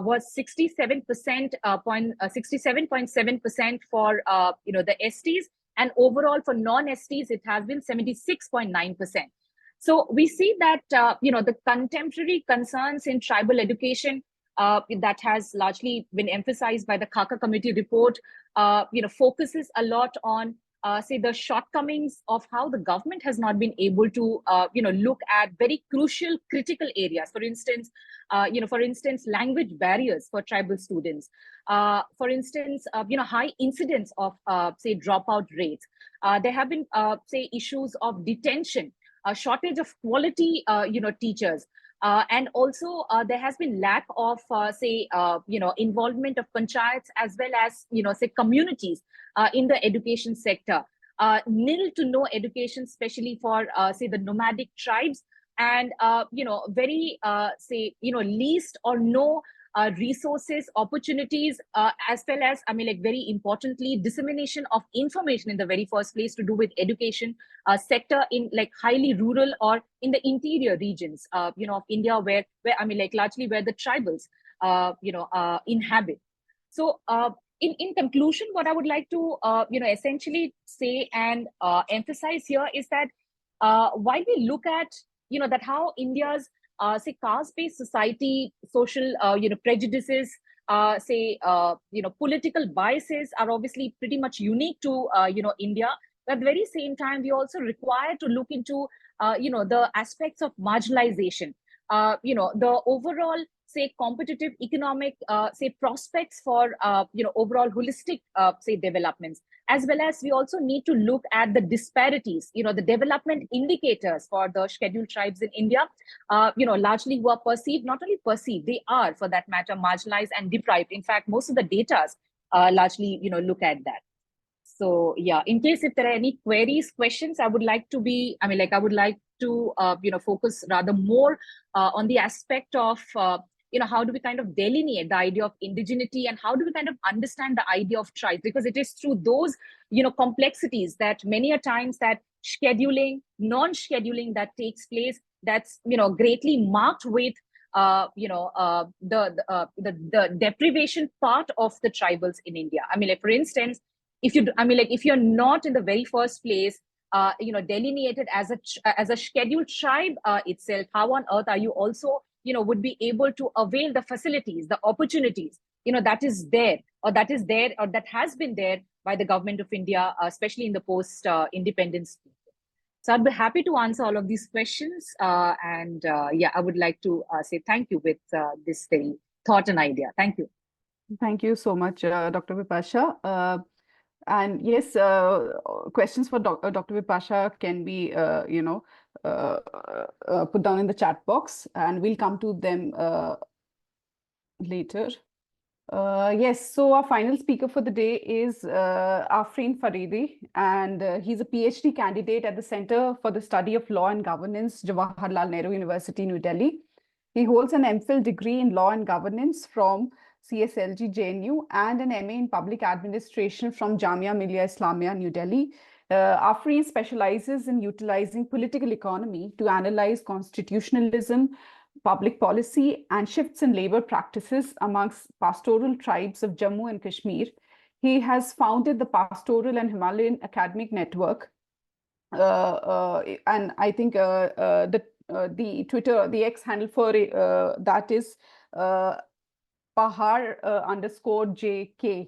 was 67.7% for the STs, and overall for non-STs it has been 76.9%. So we see that the contemporary concerns in tribal education that has largely been emphasized by the Khaka Committee report, focuses a lot on, say, the shortcomings of how the government has not been able to, look at very crucial, critical areas. For instance, language barriers for tribal students. For instance, high incidence of, say, dropout rates. There have been, say, issues of detention, a shortage of quality, teachers. And also, there has been lack of, say, involvement of panchayats as well as, say, communities in the education sector. Nil to no education, especially for, say, the nomadic tribes, and, very, say, least or no resources, opportunities, as well as, very importantly, dissemination of information in the very first place to do with education sector in highly rural or in the interior regions, of India, where largely where the tribals, inhabit. So, in conclusion, what I would like to, essentially say and emphasize here is that while we look at, that how India's say caste-based society, social, prejudices, say, political biases are obviously pretty much unique to, India. But at the very same time, we also require to look into, the aspects of marginalization, the overall, say, competitive economic, say, prospects for, overall holistic, say, developments, as well as we also need to look at the disparities, the development indicators for the scheduled tribes in India, largely who are perceived, not only perceived, they are, for that matter, marginalized and deprived. In fact, most of the data largely, look at that. So yeah, in case if there are any queries, questions, I would like to be, I would like to, focus rather more on the aspect of, how do we kind of delineate the idea of indigeneity, and how do we kind of understand the idea of tribes? Because it is through those, complexities that many a times that scheduling, non-scheduling that takes place, that's, greatly marked with, the deprivation part of the tribals in India. For instance, if you, if you're not in the very first place, delineated as a scheduled tribe itself, how on earth are you also, would be able to avail the facilities, the opportunities, that is there, or that has been there by the government of India, especially in the post-independence. So I'd be happy to answer all of these questions. Yeah, I would like to say thank you with this very thought and idea. Thank you. Thank you so much, Dr. Bipasha. And yes, questions for Dr. Bipasha can be, put down in the chat box, and we'll come to them later. Yes, so our final speaker for the day is Afreen Faridi, and he's a PhD candidate at the Center for the Study of Law and Governance, Jawaharlal Nehru University, New Delhi. He holds an MPhil degree in Law and Governance from CSLG JNU and an MA in Public Administration from Jamia Millia Islamia, New Delhi. Afreen specializes in utilizing political economy to analyze constitutionalism, public policy, and shifts in labor practices amongst pastoral tribes of Jammu and Kashmir. He has founded the Pastoral and Himalayan Academic Network. And I think the Twitter, the X handle for that is Pahar_JK.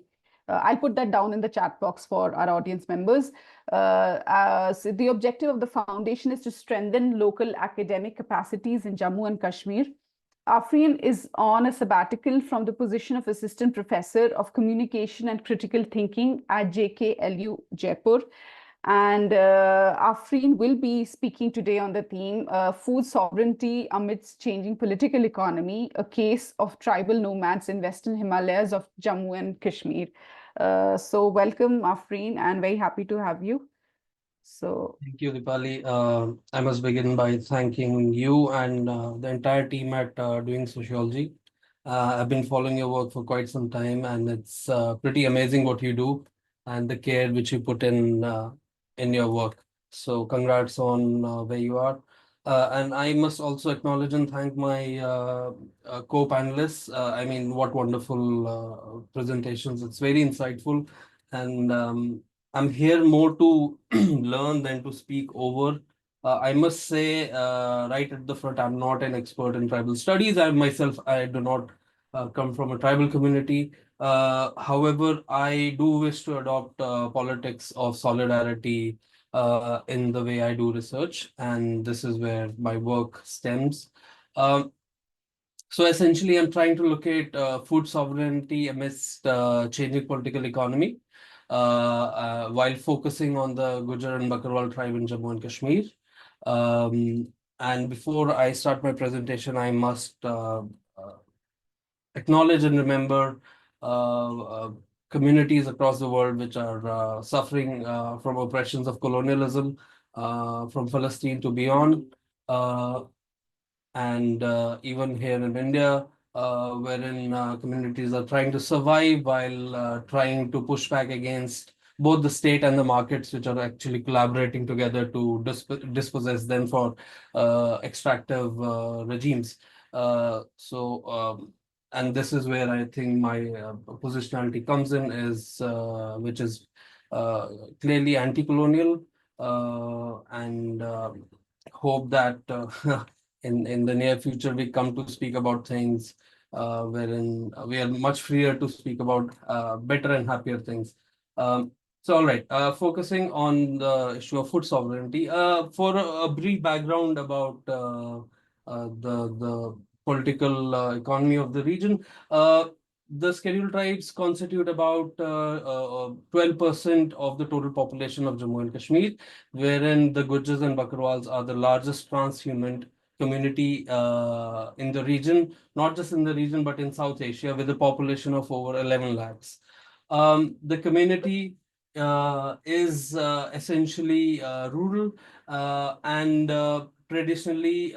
I'll put that down in the chat box for our audience members. So the objective of the foundation is to strengthen local academic capacities in Jammu and Kashmir. Afreen is on a sabbatical from the position of Assistant Professor of Communication and Critical Thinking at JKLU Jaipur. And Afreen will be speaking today on the theme Food Sovereignty Amidst Changing Political Economy, a case of tribal nomads in Western Himalayas of Jammu and Kashmir. So welcome, Afreen, and very happy to have you. So Thank you, Dipali. I must begin by thanking you and the entire team at Doing Sociology. I've been following your work for quite some time, and it's pretty amazing what you do and the care which you put in your work. So congrats on where you are. And I must also acknowledge and thank my co-panelists. I mean, what wonderful presentations. It's very insightful. And I'm here more to learn than to speak over. I must say, right at the front, I'm not an expert in tribal studies. I do not come from a tribal community. However, I do wish to adopt politics of solidarity in the way I do research, and this is where my work stems. Um, so essentially, I'm trying to locate food sovereignty amidst changing political economy, while focusing on the Gujar and Bakarwal tribe in Jammu and Kashmir. And before I start my presentation, I must acknowledge and remember communities across the world which are suffering from oppressions of colonialism, from Palestine to beyond. And even here in India, wherein communities are trying to survive while trying to push back against both the state and the markets, which are actually collaborating together to dispossess them for extractive regimes. And this is where I think my positionality comes in, is which is clearly anti-colonial, and hope that in the near future we come to speak about things wherein we are much freer to speak about better and happier things. So, all right, focusing on the issue of food sovereignty. For a brief background about the political economy of the region, the scheduled tribes constitute about 12% of the total population of Jammu and Kashmir, wherein the Gujars and Bakarwals are the largest transhuman community in the region, not just in the region, but in South Asia, with a population of over 11 lakhs. The community is essentially rural, and traditionally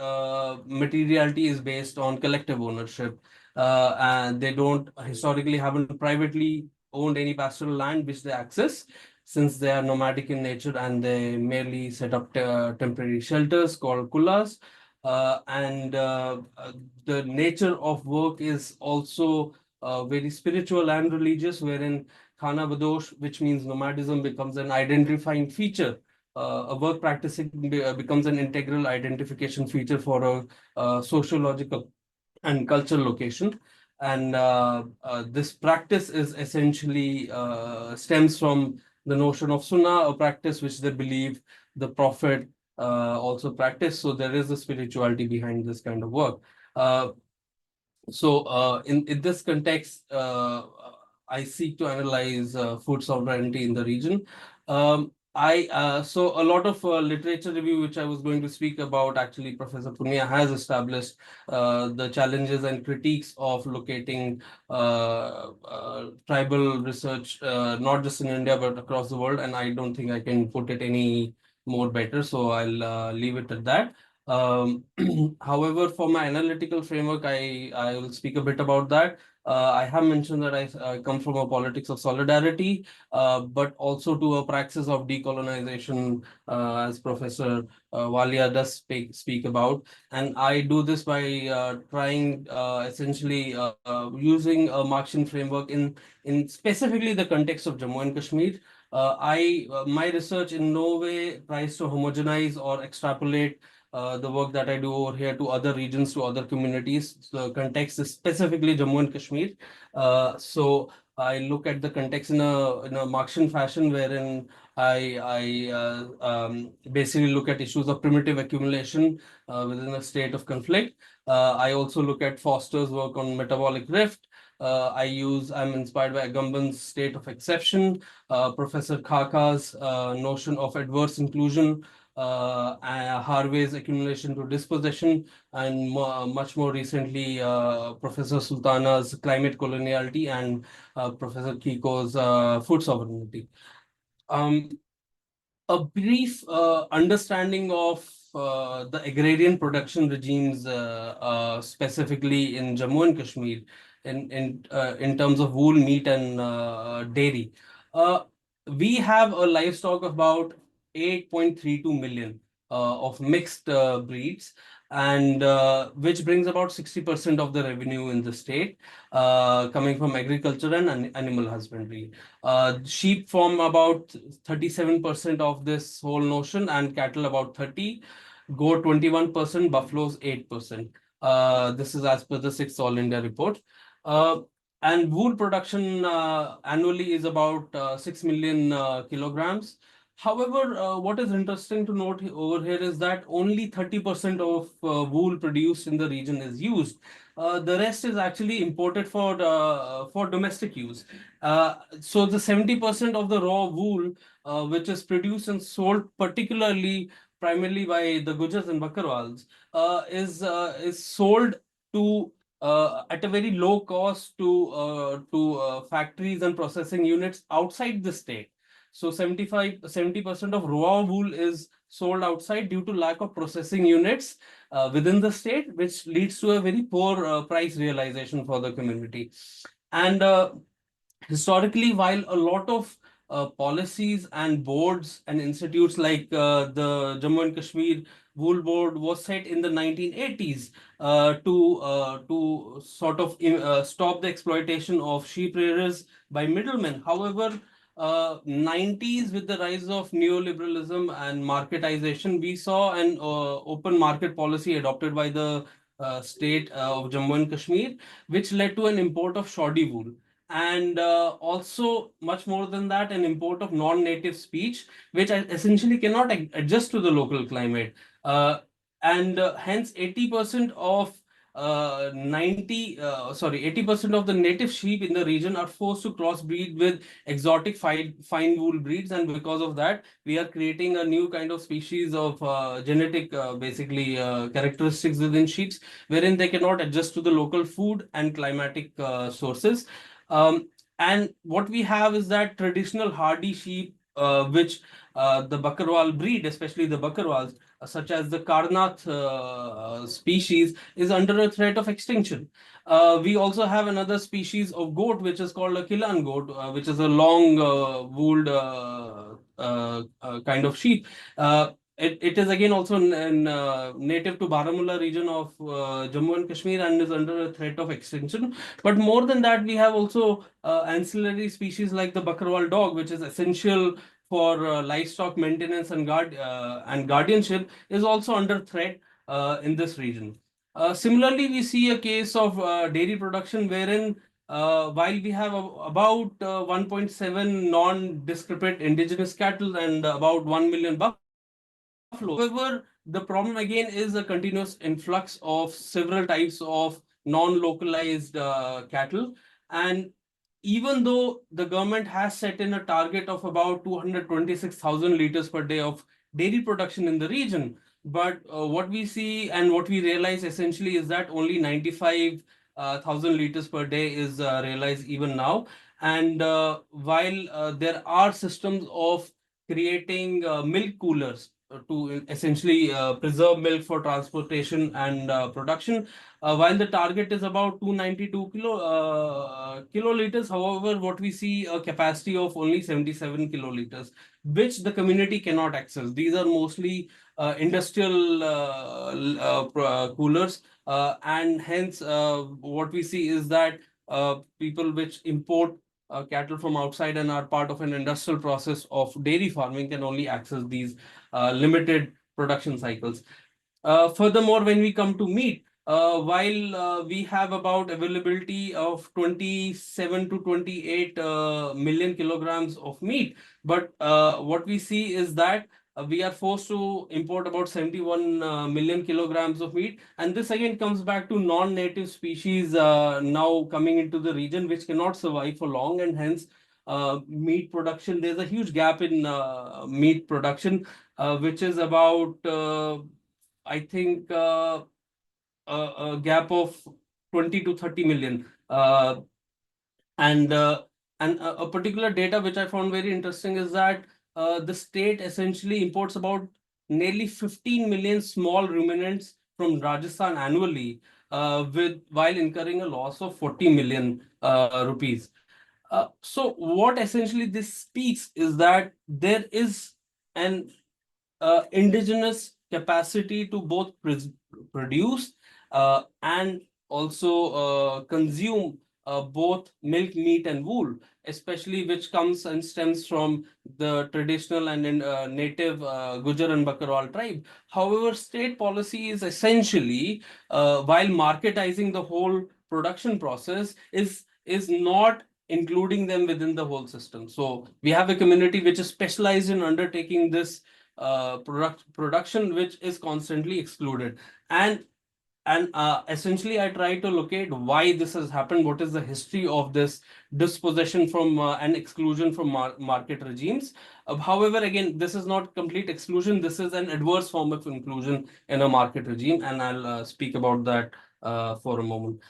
materiality is based on collective ownership, and they don't historically haven't privately owned any pastoral land which they access, since they are nomadic in nature, and they merely set up temporary shelters called kullas. And the nature of work is also very spiritual and religious, wherein Khana Badosh, which means nomadism, becomes an identifying feature. A work practicing becomes an integral identification feature for a sociological and cultural location. And this practice is essentially stems from the notion of Sunnah, a practice which they believe the Prophet also practiced. So there is a spirituality behind this kind of work. In this context, I seek to analyze food sovereignty in the region. So a lot of literature review, which I was going to speak about, actually, Professor Punia has established the challenges and critiques of locating tribal research, not just in India, but across the world. And I don't think I can put it any more better. So I'll leave it at that. Um, However, for my analytical framework, I will speak a bit about that. I have mentioned that I come from a politics of solidarity, but also to a praxis of decolonization, as Professor Walia does speak about. And I do this by trying essentially using a Marxian framework in specifically the context of Jammu and Kashmir. My research in no way tries to homogenize or extrapolate the work that I do over here to other regions, to other communities. The context is specifically Jammu and Kashmir. So I look at the context in a Marxian fashion, wherein I basically look at issues of primitive accumulation within a state of conflict. I also look at Foster's work on metabolic rift. I'm inspired by Agamben's state of exception, Professor Khaka's notion of adverse inclusion, Harvey's accumulation to dispossession, and much more recently, Professor Sultana's climate coloniality and Professor Kiko's food sovereignty. Um, a brief understanding of the agrarian production regimes, specifically in Jammu and Kashmir, in terms of wool, meat, and dairy. Uh, we have a livestock of about 8.32 million of mixed breeds, and which brings about 60% of the revenue in the state, coming from agriculture and animal husbandry. Sheep form about 37% of this whole notion, and cattle about 30, goat 21%, buffaloes 8%. This is as per the sixth All India report. Uh, and wool production annually is about 6 million kilograms. However, what is interesting to note over here is that only 30% of wool produced in the region is used. The rest is actually imported for domestic use. So the 70% of the raw wool, which is produced and sold particularly primarily by the Gujars and Bakarwals, is sold to at a very low cost to factories and processing units outside the state. So 70% of raw wool is sold outside due to lack of processing units within the state, which leads to a very poor price realization for the community. And historically, while a lot of policies and boards and institutes like the Jammu and Kashmir Wool Board was set in the 1980s to sort of stop the exploitation of sheep rearers by middlemen. However, 90s, with the rise of neoliberalism and marketization, we saw an open market policy adopted by the state of Jammu and Kashmir, which led to an import of shoddy wool, and also much more than that, an import of non-native speech, which essentially cannot adjust to the local climate. And hence 80% of 80% of the native sheep in the region are forced to crossbreed with exotic fine wool breeds, and because of that, we are creating a new kind of species of genetic, basically characteristics within sheep, wherein they cannot adjust to the local food and climatic sources. Um, and what we have is that traditional hardy sheep, which the Bakarwal breed, especially the Bakarwals, such as the Karnath species, is under a threat of extinction. We also have another species of goat, which is called a Kilan goat, which is a long wooled kind of sheep. It is again also native to Baramulla region of Jammu and Kashmir and is under a threat of extinction. But more than that, we have also ancillary species like the Bakarwal dog, which is essential for livestock maintenance and guardianship, is also under threat in this region. Similarly, we see a case of dairy production wherein while we have about 1.7 non-discrepant indigenous cattle and about 1 million buffalo. However, the problem again is a continuous influx of several types of non-localized cattle. And even though the government has set in a target of about 226,000 liters per day of dairy production in the region, but what we see and what we realize essentially is that only 95,000 liters per day is realized even now. And while there are systems of creating milk coolers to essentially preserve milk for transportation and production, while the target is about 292 kiloliters, however, what we see a capacity of only 77 kiloliters, which the community cannot access. These are mostly industrial coolers, and hence what we see is that people which import cattle from outside and are part of an industrial process of dairy farming can only access these limited production cycles. Furthermore, when we come to meat, while we have about availability of 27 to 28 million kilograms of meat, but what we see is that we are forced to import about 71 million kilograms of meat. And this again comes back to non-native species now coming into the region, which cannot survive for long, and hence meat production, there's a huge gap in meat production, which is about I think a gap of 20 to 30 million. And a particular data which I found very interesting is that the state essentially imports about nearly 15 million small ruminants from Rajasthan annually, with while incurring a loss of 40 million rupees. So what essentially this speaks is that there is an indigenous capacity to both produce and also consume both milk, meat, and wool, especially which comes and stems from the traditional and native Gujar and Bakarwal tribe. However, state policy is essentially, while marketizing the whole production process, is not including them within the whole system. So we have a community which is specialized in undertaking this production, which is constantly excluded. And essentially I try to locate why this has happened, what is the history of this dispossession from and exclusion from market regimes. However, again, this is not complete exclusion, this is an adverse form of inclusion in a market regime, and I'll speak about that for a moment.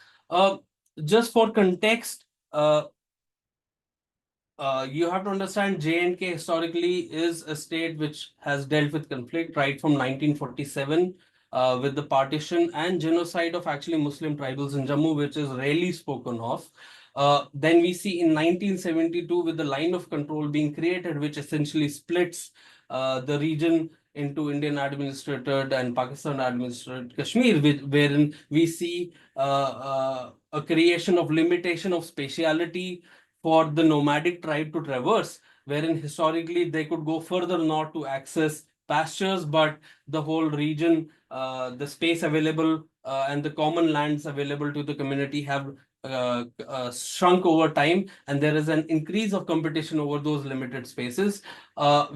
Just for context, you have to understand J&K historically is a state which has dealt with conflict right from 1947 with the partition and genocide of actually Muslim tribals in Jammu, which is rarely spoken of. Then we see in 1972 with the line of control being created, which essentially splits the region into Indian administered and Pakistan administered Kashmir, wherein we see a creation of limitation of spatiality for the nomadic tribe to traverse, wherein historically they could go further north to access pastures, but the whole region, the space available and the common lands available to the community have shrunk over time, and there is an increase of competition over those limited spaces.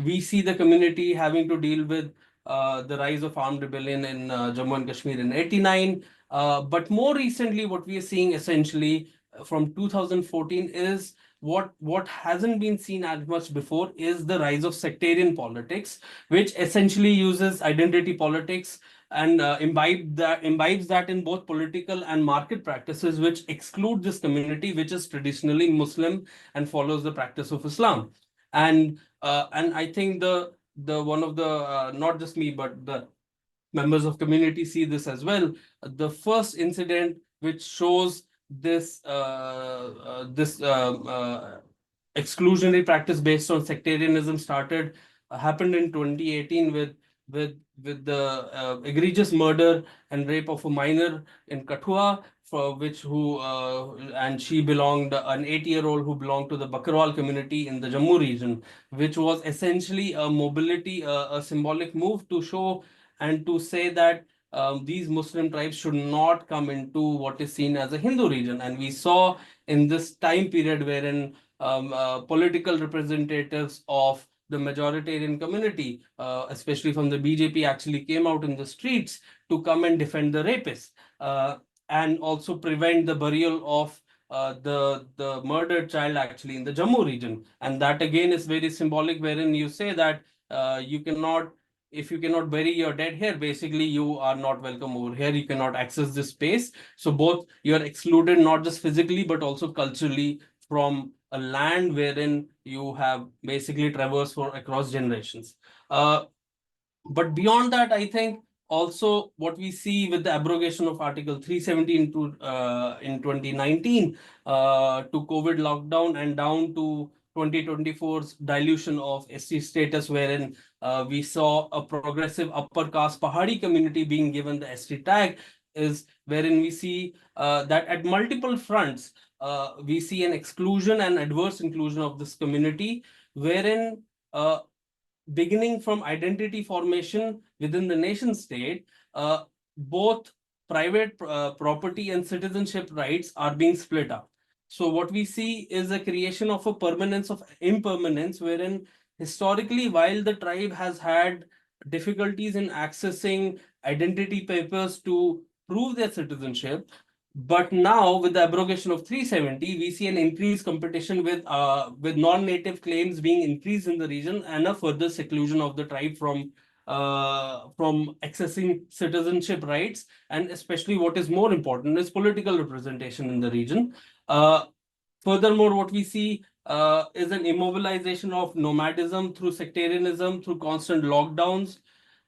We see the community having to deal with the rise of armed rebellion in Jammu and Kashmir in '89. But more recently, what we are seeing essentially from 2014 is what hasn't been seen as much before is the rise of sectarian politics, which essentially uses identity politics and imbibes that in both political and market practices, which exclude this community, which is traditionally Muslim and follows the practice of Islam. And I think the one of the not just me but the members of community see this as well. The first incident which shows this exclusionary practice based on sectarianism happened in 2018 with the egregious murder and rape of a minor in Kathua, for which and she belonged, an 8-year-old who belonged to the Bakarwal community in the Jammu region, which was essentially a mobility, a symbolic move to show and to say that these Muslim tribes should not come into what is seen as a Hindu region. And we saw in this time period wherein political representatives of the majoritarian community, especially from the BJP, actually came out in the streets to come and defend the rapists and also prevent the burial of the murdered child actually in the Jammu region. And that again is very symbolic, wherein you say that you cannot, if you cannot bury your dead here, basically you are not welcome over here. You cannot access this space. So both you are excluded not just physically but also culturally from a land wherein you have basically traversed for across generations. But beyond that, I think also what we see with the abrogation of Article 317 in 2019 to COVID lockdown and down to 2024's dilution of ST status, wherein we saw a progressive upper caste Pahadi community being given the ST tag, is wherein we see that at multiple fronts, we see an exclusion and adverse inclusion of this community, wherein beginning from identity formation within the nation state, both private property and citizenship rights are being split up. So what we see is a creation of a permanence of impermanence, wherein historically, while the tribe has had difficulties in accessing identity papers to prove their citizenship, but now with the abrogation of 370, we see an increased competition with non-native claims being increased in the region and a further seclusion of the tribe from accessing citizenship rights, and especially what is more important is political representation in the region. Furthermore, what we see is an immobilization of nomadism through sectarianism, through constant lockdowns,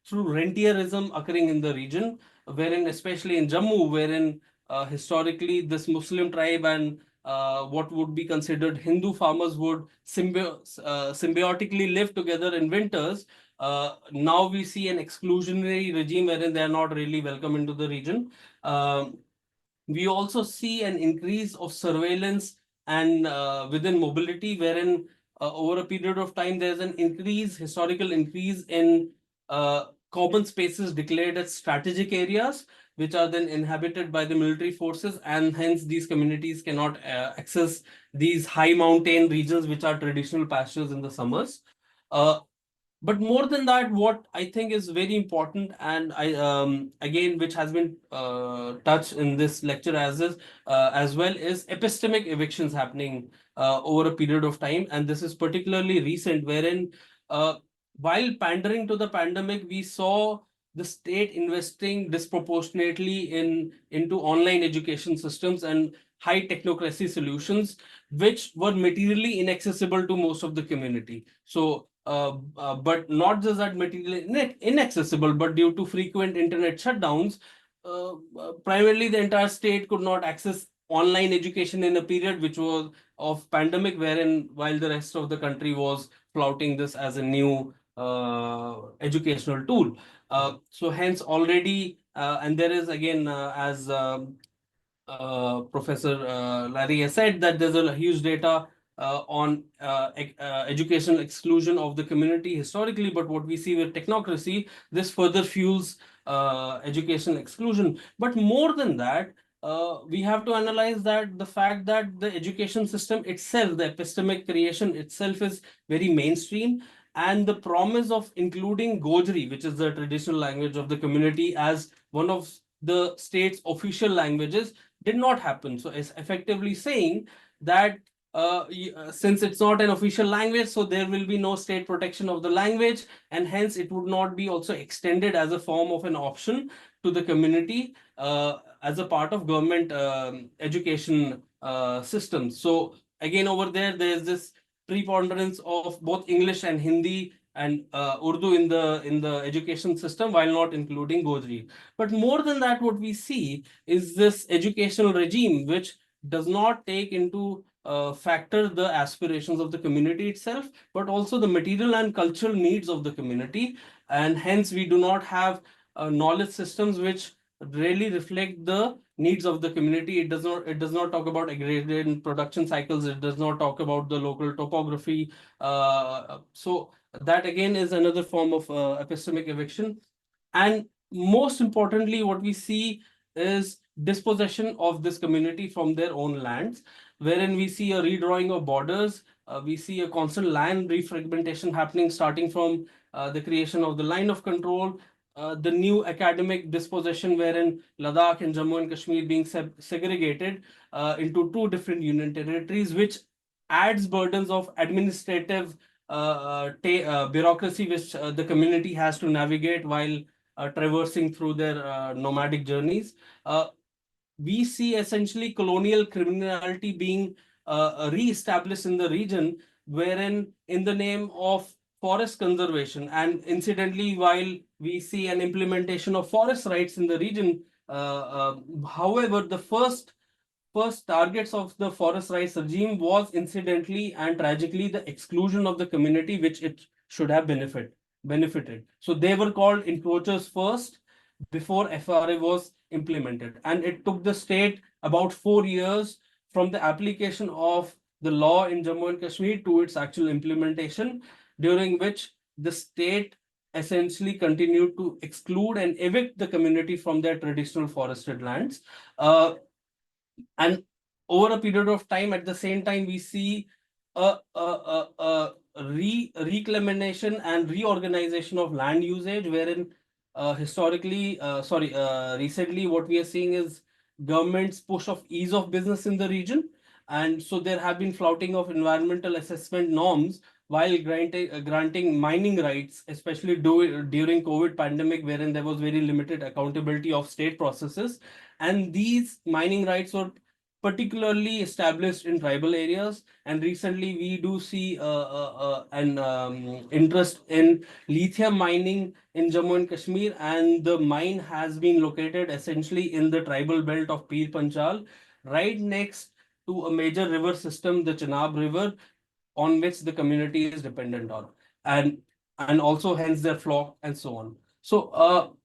through rentierism occurring in the region, wherein especially in Jammu, wherein historically this Muslim tribe and what would be considered Hindu farmers would symbiotically live together in winters. Now we see an exclusionary regime wherein they are not really welcome into the region. We also see an increase of surveillance and within mobility, wherein over a period of time, there's an historical increase in common spaces declared as strategic areas, which are then inhabited by the military forces, and hence these communities cannot access these high mountain regions, which are traditional pastures in the summers. But more than that, what I think is very important, and I again, which has been touched in this lecture as well, is epistemic evictions happening over a period of time, and this is particularly recent, wherein while pandering to the pandemic, we saw the state investing disproportionately into online education systems and high technocracy solutions, which were materially inaccessible to most of the community. So, but not just that materially inaccessible, but due to frequent internet shutdowns, primarily the entire state could not access online education in a period which was of pandemic, wherein while the rest of the country was flouting this as a new educational tool. So hence already, and there is again, as Professor Larry has said, that there's a huge data on educational exclusion of the community historically, but what we see with technocracy, this further fuels educational exclusion. But more than that, we have to analyze that the fact that the education system itself, the epistemic creation itself, is very mainstream, and the promise of including Gojri, which is the traditional language of the community, as one of the state's official languages, did not happen. So it's effectively saying that since it's not an official language, so there will be no state protection of the language, and hence it would not be also extended as a form of an option to the community as a part of government education systems. So again, over there's this preponderance of both English and Hindi and Urdu in the education system, while not including Gojri. But more than that, what we see is this educational regime which does not take into factor the aspirations of the community itself, but also the material and cultural needs of the community. And hence, we do not have knowledge systems which really reflect the needs of the community. It does not talk about agrarian production cycles. It does not talk about the local topography. So that again is another form of epistemic eviction. And most importantly, what we see is dispossession of this community from their own lands, wherein we see a redrawing of borders. We see a constant land refragmentation happening, starting from the creation of the line of control, the new academic disposition wherein Ladakh and Jammu and Kashmir being segregated into two different union territories, which adds burdens of administrative bureaucracy which the community has to navigate while traversing through their nomadic journeys. We see essentially colonial criminality being re-established in the region, wherein in the name of forest conservation, and incidentally, while we see an implementation of forest rights in the region, however, the first targets of the forest rights regime was incidentally and tragically the exclusion of the community which it should have benefited. So they were called encroachers first before FRA was implemented. And it took the state about 4 years from the application of the law in Jammu and Kashmir to its actual implementation, during which the state essentially continued to exclude and evict the community from their traditional forested lands. And over a period of time, at the same time, we see a reclamation and reorganization of land usage, wherein recently what we are seeing is government's push of ease of business in the region. And so there have been flouting of environmental assessment norms while granting mining rights, especially during COVID pandemic, wherein there was very limited accountability of state processes. And these mining rights were particularly established in tribal areas. And recently, we do see an interest in lithium mining in Jammu and Kashmir, and the mine has been located essentially in the tribal belt of Pir Panchal, right next to a major river system, the Chenab River, on which the community is dependent on, and also hence their flock and so on. So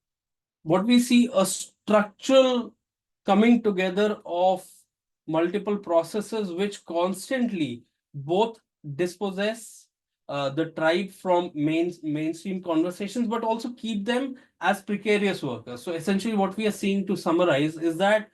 what we see a structural coming together of multiple processes which constantly both dispossess the tribe from mainstream conversations, but also keep them as precarious workers. So essentially what we are seeing, to summarize, is that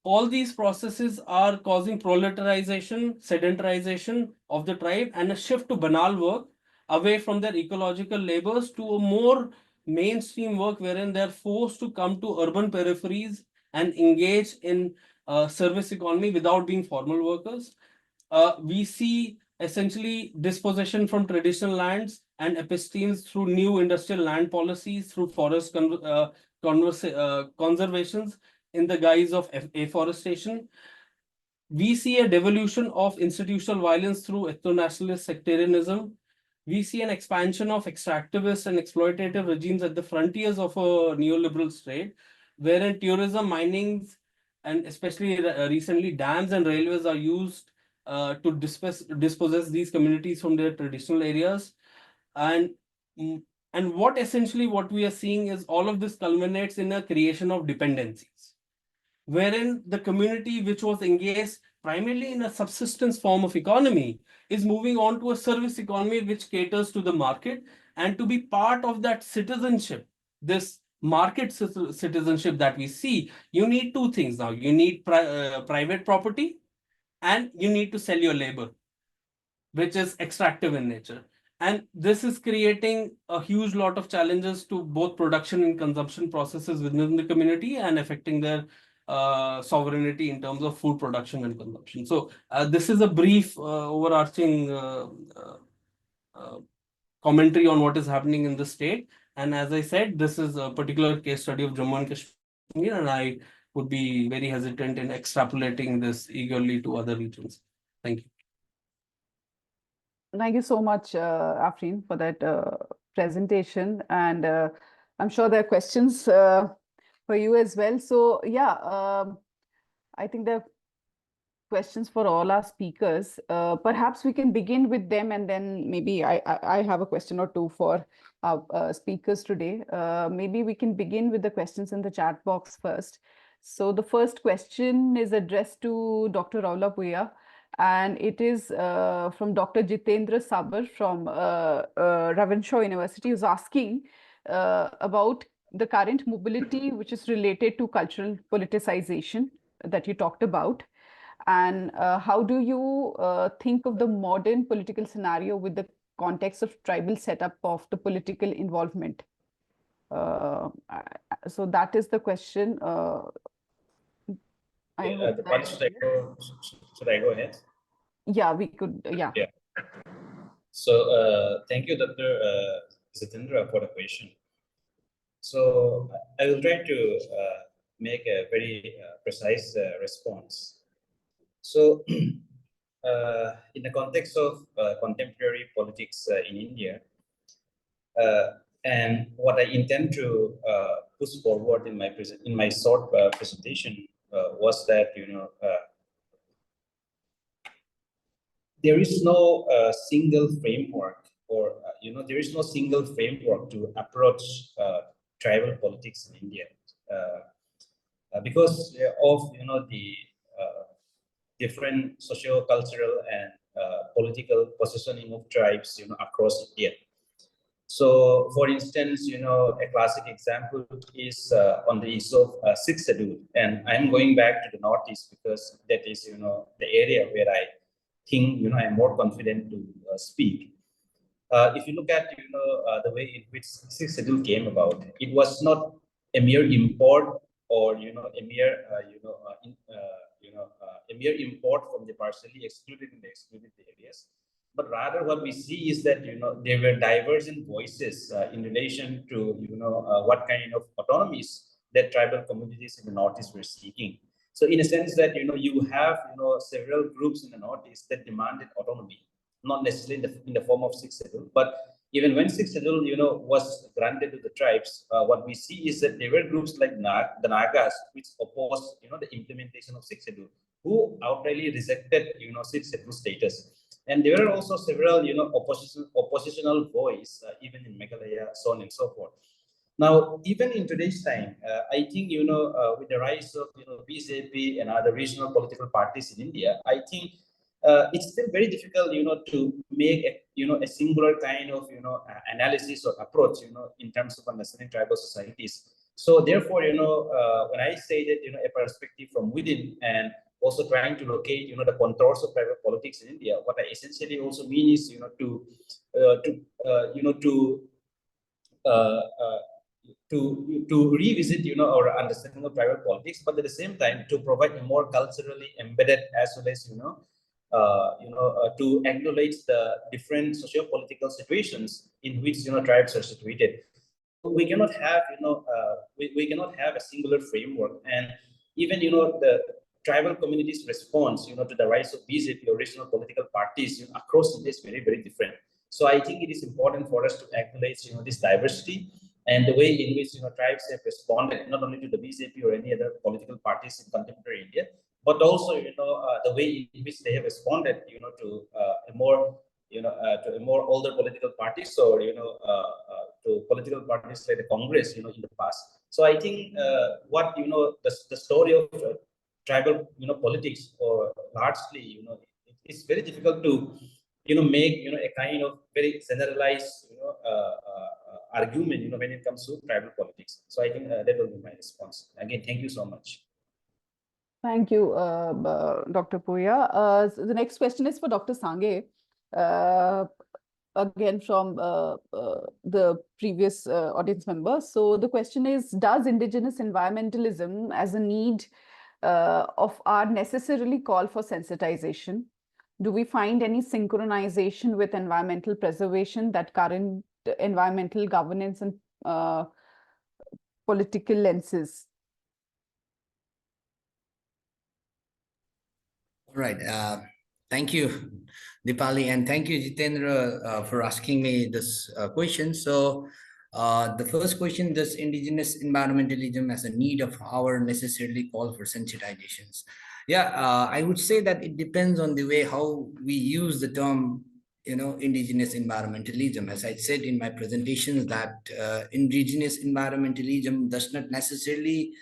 all these processes are causing proletarization, sedentarization of the tribe, and a shift to banal work away from their ecological labors to a more mainstream work wherein they're forced to come to urban peripheries and engage in service economy without being formal workers. We see essentially dispossession from traditional lands and epistemes through new industrial land policies, through forest conservations in the guise of afforestation. We see a devolution of institutional violence through ethno-nationalist sectarianism. We see an expansion of extractivist and exploitative regimes at the frontiers of a neoliberal state, wherein tourism, mining, and especially recently dams and railways are used to dispossess these communities from their traditional areas. And what essentially what we are seeing is all of this culminates in a creation of dependencies, wherein the community which was engaged primarily in a subsistence form of economy is moving on to a service economy which caters to the market. And to be part of that citizenship, this market citizenship that we see, you need two things now. You need private property, and you need to sell your labor, which is extractive in nature. And this is creating a huge lot of challenges to both production and consumption processes within the community and affecting their sovereignty in terms of food production and consumption. So this is a brief overarching commentary on what is happening in the state. And as I said, this is a particular case study of Jammu and Kashmir, and I would be very hesitant in extrapolating this eagerly to other regions. Thank you. Thank you so much, Afreen, for that presentation. And I'm sure there are questions for you as well. So yeah, I think there are questions for all our speakers. Perhaps we can begin with them, and then maybe I have a question or two for our speakers today. Maybe we can begin with the questions in the chat box first. So the first question is addressed to Dr. Roluahpuia, and it is from Dr. Jitendra Sabar from Ravenshaw University, who's asking about the current mobility, which is related to cultural politicization that you talked about. And how do you think of the modern political scenario with the context of tribal setup of the political involvement? So that is the question. I hope that should I go ahead? Yeah, we could. Yeah. Yeah. So thank you, Dr. Jitendra, for the question. So I will try to make a very precise response. So in the context of contemporary politics in India, and what I intend to push forward in my short presentation was that there is no single framework, or there is no single framework to approach tribal politics in India, because of the different socio-cultural and political positioning of tribes across India. So, for instance, a classic example is on the issue of sixth schedule, and I'm going back to the Northeast because that is, the area where I think, I'm more confident to speak. If you look at, the way in which sixth schedule came about, it was not a mere import or, a mere, a mere import from the partially excluded and the excluded areas. But rather what we see is that, there were divergent voices in relation to, what kind of autonomies that tribal communities in the Northeast were seeking. So in a sense that, you have, several groups in the Northeast that demanded autonomy, not necessarily in the form of sixth schedule, but even when sixth schedule, was granted to the tribes, what we see is that there were groups like the Nagas, which opposed, the implementation of sixth schedule, who outrightly rejected, sixth schedule status. And there are also several, oppositional voice, even in Meghalaya, so on and so forth. Now, even in today's time, I think, with the rise of, BJP and other regional political parties in India, I think it's still very difficult, to make a singular kind of, analysis or approach, in terms of understanding tribal societies. So therefore, when I say that, a perspective from within and also trying to locate, the contours of tribal politics in India, what I essentially also mean is, to revisit, our understanding of tribal politics, but at the same time to provide a more culturally embedded as well as, to acknowledge the different socio-political situations in which, tribes are situated. So we cannot have, we cannot have a singular framework, and even, the tribal communities' response, to the rise of BJP or regional political parties, across India is very, very different. So I think it is important for us to acknowledge, this diversity and the way in which, tribes have responded not only to the BJP or any other political parties in contemporary India, but also, the way in which they have responded, to a more, to a more older political parties, or, to political parties like the Congress, in the past. So I think what, the story of tribal, politics, or largely, it's very difficult to, make, a kind of very generalized, argument, when it comes to tribal politics. So I think that will be my response. Again, thank you so much. Thank you, Dr. Puya. So the next question is for Dr. Sangay, again from the previous audience member. So the question is, does indigenous environmentalism as a need of our necessarily call for sensitization? Do we find any synchronization with environmental preservation that current environmental governance and political lenses? All right. Thank you, Dipali, and thank you, Jitendra, for asking me this question. So the first question, does indigenous environmentalism as a need of our necessarily call for sensitizations? Yeah, I would say that it depends on the way how we use the term, indigenous environmentalism. As I said in my presentations, that indigenous environmentalism does not necessarily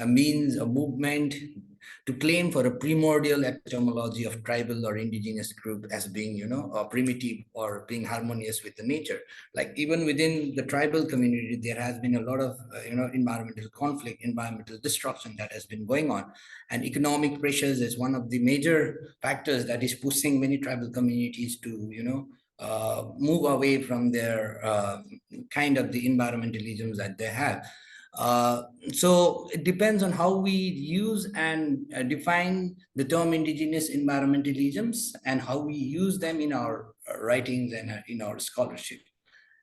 means a movement to claim for a primordial epistemology of tribal or indigenous group as being, primitive or being harmonious with the nature. Like even within the tribal community, there has been a lot of, environmental conflict, environmental destruction that has been going on. And economic pressures is one of the major factors that is pushing many tribal communities to, move away from their kind of the environmentalisms that they have. So it depends on how we use and define the term indigenous environmentalisms and how we use them in our writings and in our scholarship.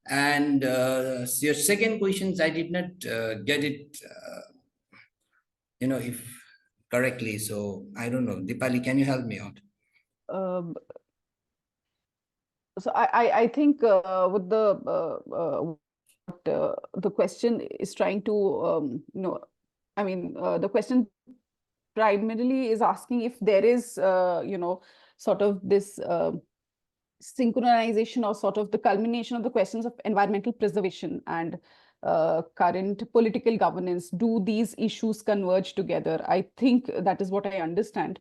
And your second questions, I did not get it, if correctly. So I don't know. Dipali, can you help me out? Um, so I think with the question is trying to I mean the question primarily is asking if there is sort of this synchronization or sort of the culmination of the questions of environmental preservation and current political governance. Do these issues converge together? I think that is what I understand.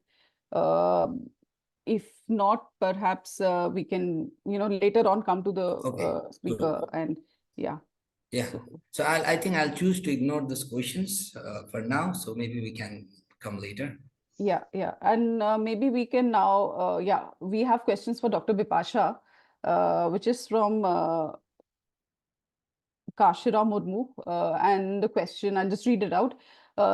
If not, perhaps we can, later on come to the speaker and yeah. Yeah. So I think I'll choose to ignore those questions for now. So maybe we can come later. Yeah. And maybe we can now, we have questions for Dr. Bipasha, which is from Kashira Murmu. And the question, I'll just read it out.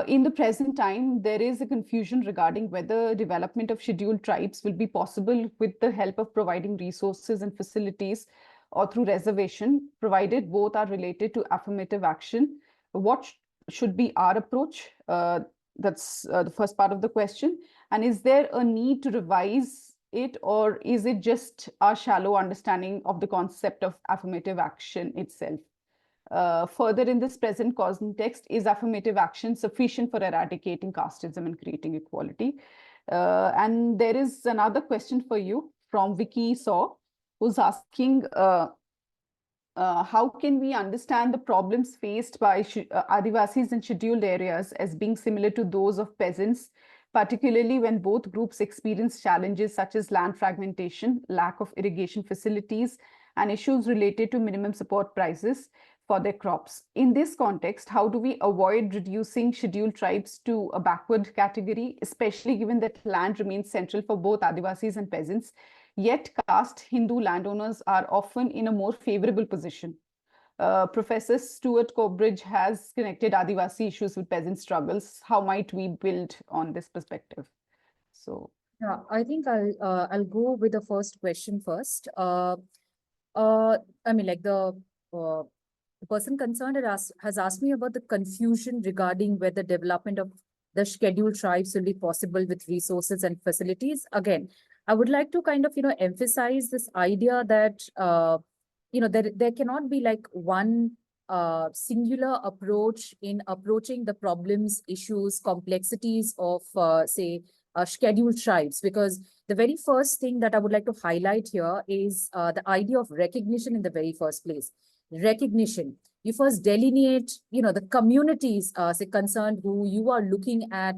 In the present time, there is a confusion regarding whether development of scheduled tribes will be possible with the help of providing resources and facilities or through reservation, provided both are related to affirmative action. What should be our approach? That's the first part of the question. And is there a need to revise it, or is it just a shallow understanding of the concept of affirmative action itself? Further, in this present context, is affirmative action sufficient for eradicating casteism and creating equality? And there is another question for you from Vicky Saw, who's asking, how can we understand the problems faced by Adivasis in scheduled areas as being similar to those of peasants, particularly when both groups experience challenges such as land fragmentation, lack of irrigation facilities, and issues related to minimum support prices for their crops? In this context, how do we avoid reducing scheduled tribes to a backward category, especially given that land remains central for both Adivasis and peasants? Yet caste Hindu landowners are often in a more favorable position. Professor Stuart Cobridge has connected Adivasi issues with peasant struggles. How might we build on this perspective? So yeah, I think I'll go with the first question first. I mean, like the person concerned has asked me about the confusion regarding whether development of the scheduled tribes will be possible with resources and facilities. Again, I would like to kind of, emphasize this idea that, there cannot be like one singular approach in approaching the problems, issues, complexities of, say, scheduled tribes, because the very first thing that I would like to highlight here is the idea of recognition in the very first place. Recognition. You first delineate, the communities, say, concerned who you are looking at,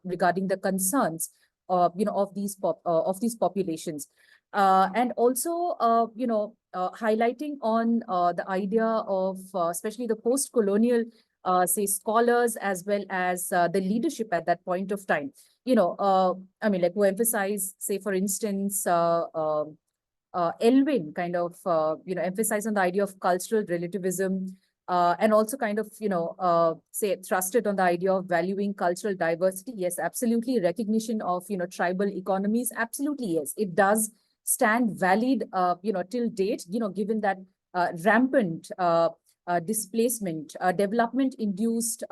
regarding the concerns, of these populations, and also, highlighting on the idea of, especially the post-colonial, say, scholars as well as the leadership at that point of time. I mean, like, who emphasize, say, for instance, Elwin kind of, emphasize on the idea of cultural relativism, and also kind of, say, thrusted on the idea of valuing cultural diversity. Yes, absolutely. Recognition of, tribal economies. Absolutely, yes. It does stand valid, till date, given that rampant displacement, development-induced,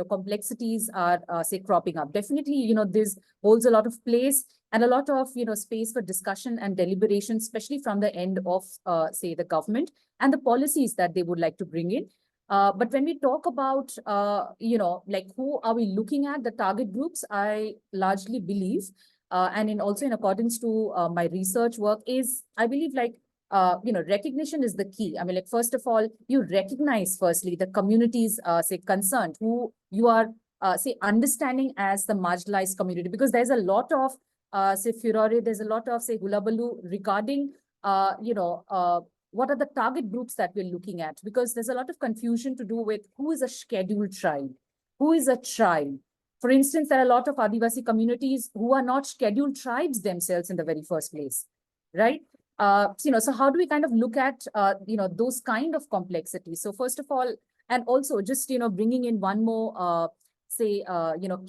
complexities are, say, cropping up. Definitely, this holds a lot of place and a lot of, space for discussion and deliberation, especially from the end of, say, the government and the policies that they would like to bring in. But when we talk about, like, who are we looking at, the target groups, I largely believe, and also in accordance to my research work, is, I believe, like, recognition is the key. I mean, like, first of all, you recognize firstly the communities, say, concerned, who you are, say, understanding as the marginalized community, because there's a lot of, say, furore, there's a lot of, say, hullabaloo regarding, what are the target groups that we're looking at, because there's a lot of confusion to do with who is a scheduled tribe, who is a tribe. For instance, there are a lot of Adivasi communities who are not scheduled tribes themselves in the very first place, right? So how do we kind of look at, those kind of complexities? So first of all, and also just, bringing in one more,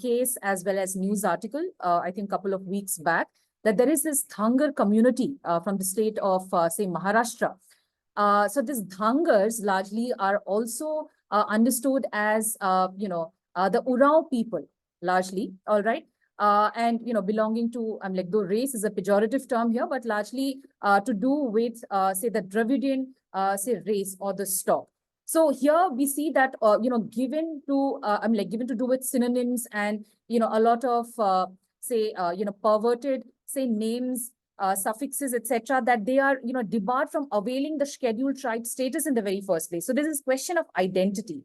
case as well as news article, I think a couple of weeks back, that there is this Dhangar community from the state of, say, Maharashtra. So these Dhangars largely are also understood as, the Urao people, largely, all right? And, belonging to, though race is a pejorative term here, but largely to do with, say, the Dravidian, say, race or the stock. So here we see that, given to do with synonyms and, a lot of, perverted, say, names, suffixes, etc., that they are, debarred from availing the scheduled tribe status in the very first place. So this is question of identity.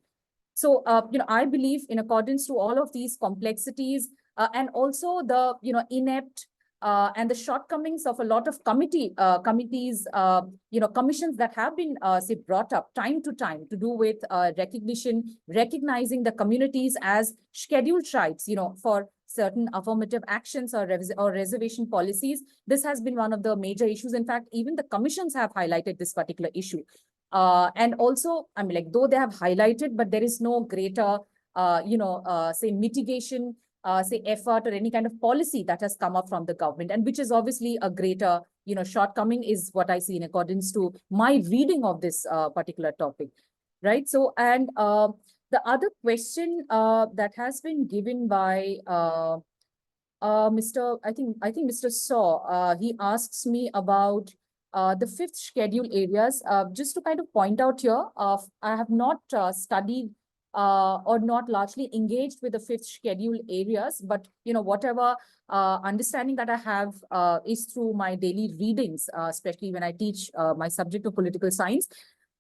So, I believe in accordance to all of these complexities and also the, inept and the shortcomings of a lot of committees, commissions that have been, say, brought up time to time to do with recognizing the communities as scheduled tribes, for certain affirmative actions or reservation policies. This has been one of the major issues. In fact, even the commissions have highlighted this particular issue. And also, though they have highlighted, but there is no greater, say, mitigation, say, effort or any kind of policy that has come up from the government, and which is obviously a greater, shortcoming, is what I see in accordance to my reading of this particular topic, right? So, and the other question that has been given by Mr. I think Mr. Saw, he asks me about the fifth schedule areas. Just to kind of point out here, I have not studied or not largely engaged with the fifth schedule areas, but whatever understanding that I have is through my daily readings, especially when I teach my subject of political science.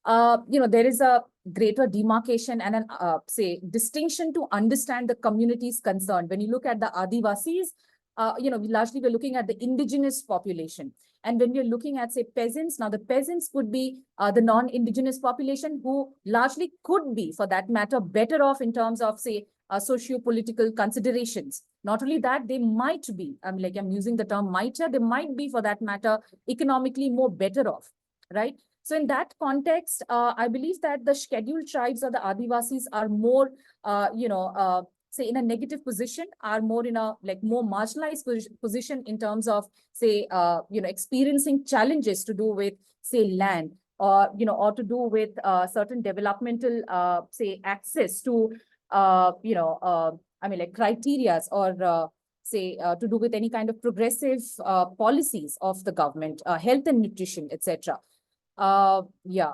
There is a greater demarcation and an, say, distinction to understand the communities concerned. When you look at the Adivasis, largely we're looking at the indigenous population. And when we're looking at, say, peasants, now the peasants could be the non-indigenous population, who largely could be, for that matter, better off in terms of, say, socio-political considerations. Not only that, they might be, I'm using the term might here, they might be, for that matter, economically more better off, right? So in that context, I believe that the scheduled tribes or the Adivasis are more, say, in a negative position, are more in a more marginalized position in terms of, say, experiencing challenges to do with, say, land, or or to do with certain developmental, say, access to, criteria, or say, to do with any kind of progressive policies of the government, health and nutrition, etc. Yeah.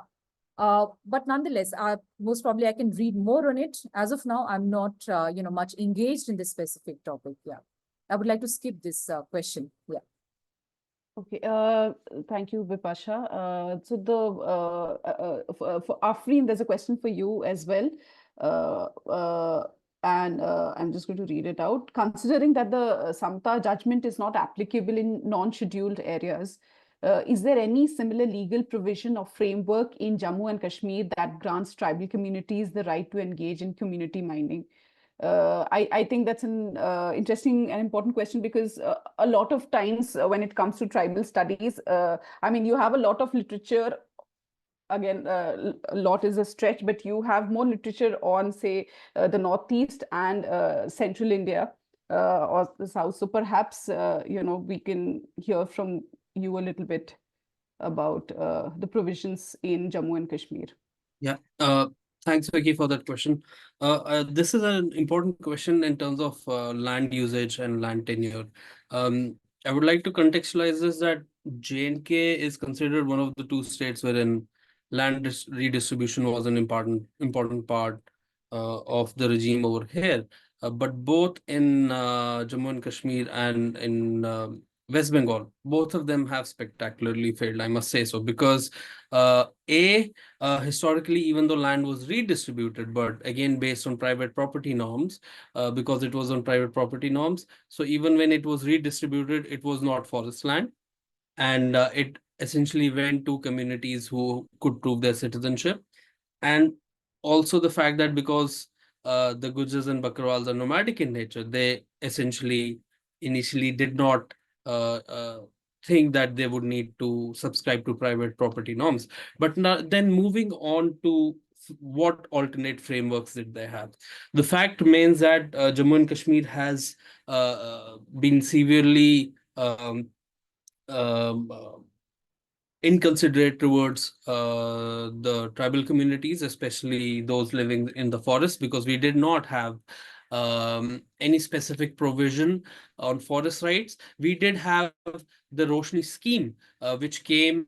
But nonetheless, most probably I can read more on it. As of now, I'm not, much engaged in this specific topic. Yeah. I would like to skip this question. Yeah. Okay. Thank you, Bipasha. So for Afreen, there's a question for you as well. And I'm just going to read it out. Considering that the Samta judgment is not applicable in non-scheduled areas, is there any similar legal provision or framework in Jammu and Kashmir that grants tribal communities the right to engage in community mining? I think that's an interesting and important question, because a lot of times when it comes to tribal studies, you have a lot of literature. Again, a lot is a stretch, but you have more literature on, say, the Northeast and Central India or the South. So perhaps, we can hear from you a little bit about the provisions in Jammu and Kashmir. Yeah. Thanks, Vicky, for that question. This is an important question in terms of land usage and land tenure. I would like to contextualize this, that J&K is considered one of the two states wherein land redistribution was an important part of the regime over here. But both in Jammu and Kashmir and in West Bengal, both of them have spectacularly failed, I must say so, because historically, even though land was redistributed, but again, based on private property norms, because it was on private property norms. So even when it was redistributed, it was not forest land. And it essentially went to communities who could prove their citizenship. And also the fact that because the Gujars and Bakarwals are nomadic in nature, they essentially initially did not think that they would need to subscribe to private property norms. But now, then moving on to what alternate frameworks did they have? The fact remains that Jammu and Kashmir has been severely um, uh, inconsiderate towards the tribal communities, especially those living in the forest, because we did not have any specific provision on forest rights. We did have the Roshni scheme, which came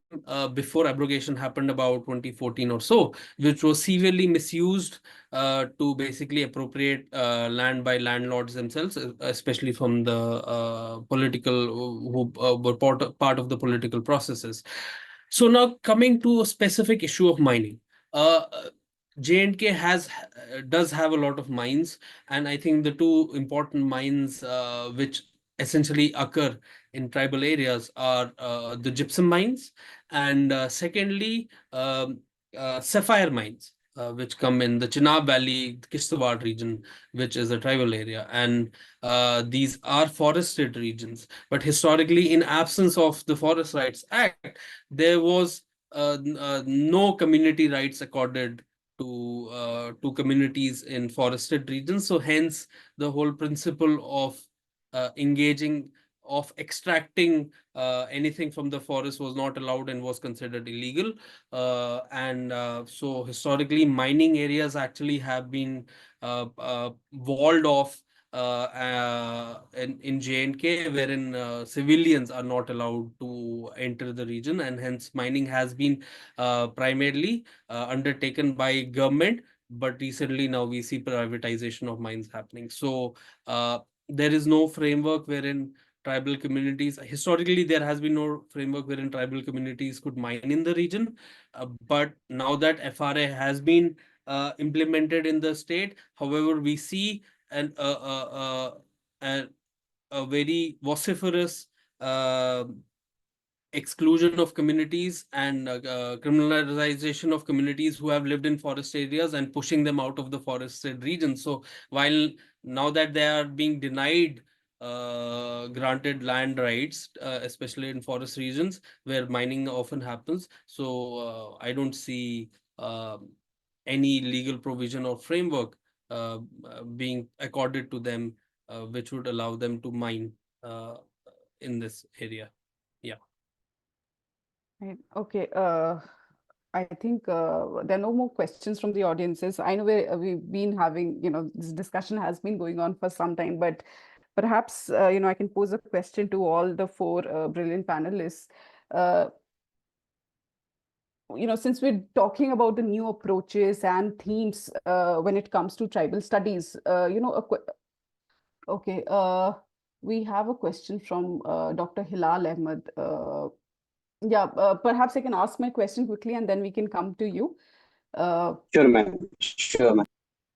before abrogation happened about 2014 or so, which was severely misused to basically appropriate land by landlords themselves, especially from the political, who were part of the political processes. So now coming to a specific issue of mining. Uh, J&K does have a lot of mines, and I think the two important mines which essentially occur in tribal areas are the gypsum mines, and secondly, sapphire mines, which come in the Chenab Valley, Kishtwar region, which is a tribal area. And these are forested regions. But historically, in absence of the Forest Rights Act, there was no community rights accorded to communities in forested regions. So hence the whole principle of engaging, of extracting anything from the forest was not allowed and was considered illegal. So historically, mining areas actually have been walled off in J&K, wherein civilians are not allowed to enter the region, and hence mining has been primarily undertaken by government. But recently now we see privatization of mines happening. So there is no framework wherein tribal communities, historically there has been no framework wherein tribal communities could mine in the region. But now that FRA has been implemented in the state, however, we see a very vociferous exclusion of communities and criminalization of communities who have lived in forest areas and pushing them out of the forested regions. So while now that they are being denied granted land rights, especially in forest regions where mining often happens, so I don't see any legal provision or framework being accorded to them, which would allow them to mine in this area. Yeah. Right. Okay. I think there are no more questions from the audiences. I know we've been having, this discussion has been going on for some time, but perhaps, I can pose a question to all the four brilliant panelists. Since we're talking about the new approaches and themes when it comes to tribal studies, okay, we have a question from Dr. Hilal Ahmed. Yeah, perhaps I can ask my question quickly and then we can come to you. Sure, ma'am. Sure, ma'am.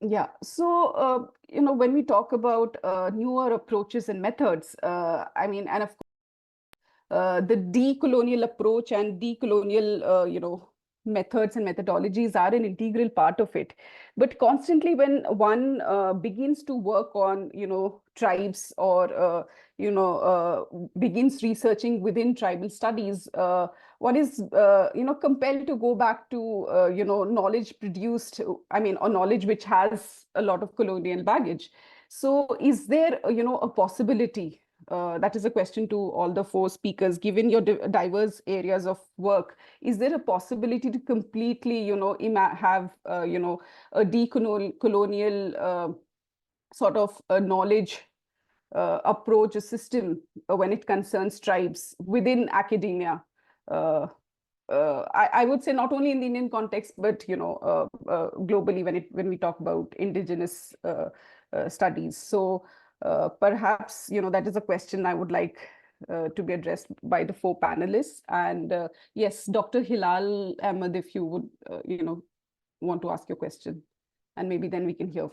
Yeah, so, when we talk about newer approaches and methods, I mean, and of course, the decolonial approach and decolonial, methods and methodologies are an integral part of it. But constantly when one begins to work on, tribes or, begins researching within tribal studies, one is, compelled to go back to, knowledge produced, I mean, or knowledge which has a lot of colonial baggage. So is there, a possibility? That is a question to all the four speakers. Given your diverse areas of work, is there a possibility to completely, have, a decolonial sort of a knowledge approach, a system when it concerns tribes within academia? I would say not only in the Indian context, but globally when we talk about indigenous studies. So perhaps that is a question I would like to be addressed by the four panelists. And yes, Dr. Hilal Ahmed, if you would want to ask your question, and maybe then we can hear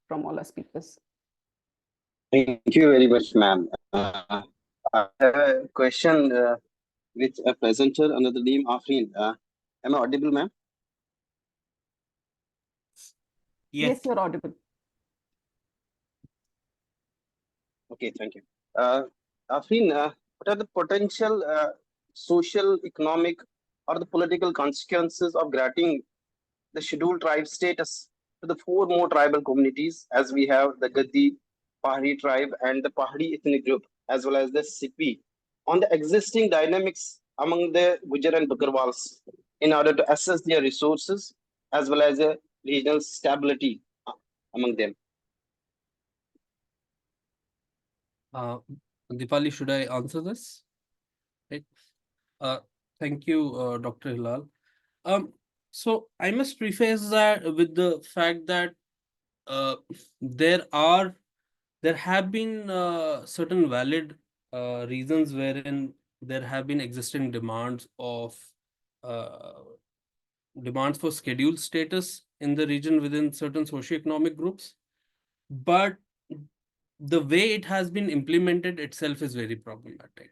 from all our speakers. Thank you very much, ma'am. I have a question with a presenter under the name Afreen. Am I audible, ma'am? Yes, you're audible. Okay, thank you. Afreen, what are the potential social, economic, or the political consequences of granting the scheduled tribe status to the four more tribal communities, as we have the Gaddi, Pahari tribe, and the Pahari ethnic group, as well as the Sipi, on the existing dynamics among the Gujar and Bakarwals in order to assess their resources as well as a regional stability among them. Dipali, should I answer this? Right. Uh, Thank you, Dr. Hilal. So I must preface that with the fact that uh, there have been certain valid reasons wherein there have been existing uh, demands for scheduled status in the region within certain socioeconomic groups, but the way it has been implemented itself is very problematic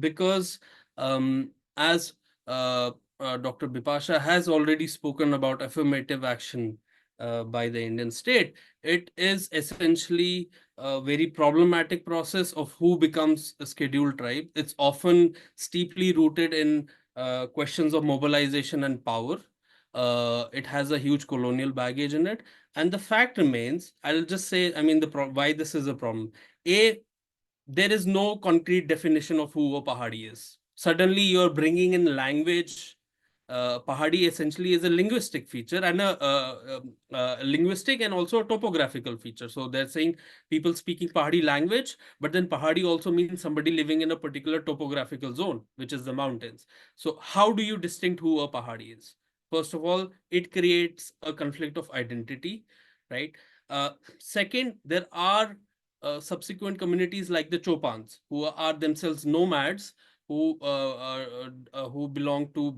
because as Dr. Bipasha has already spoken about affirmative action by the Indian state, it is essentially a very problematic process of who becomes a scheduled tribe. It's often steeply rooted in questions of mobilization and power. It has a huge colonial baggage in it. And the fact remains, I'll just say, I mean, why this is a problem. There is no concrete definition of who a Pahadi is. Suddenly, you're bringing in language. Pahadi essentially is a linguistic feature and a linguistic and also a topographical feature. So they're saying people speaking Pahadi language, but then Pahadi also means somebody living in a particular topographical zone, which is the mountains. So how do you distinct who a Pahadi is? First of all, it creates a conflict of identity, right? Second, there are subsequent communities like the Chopans, who are themselves nomads, who belong to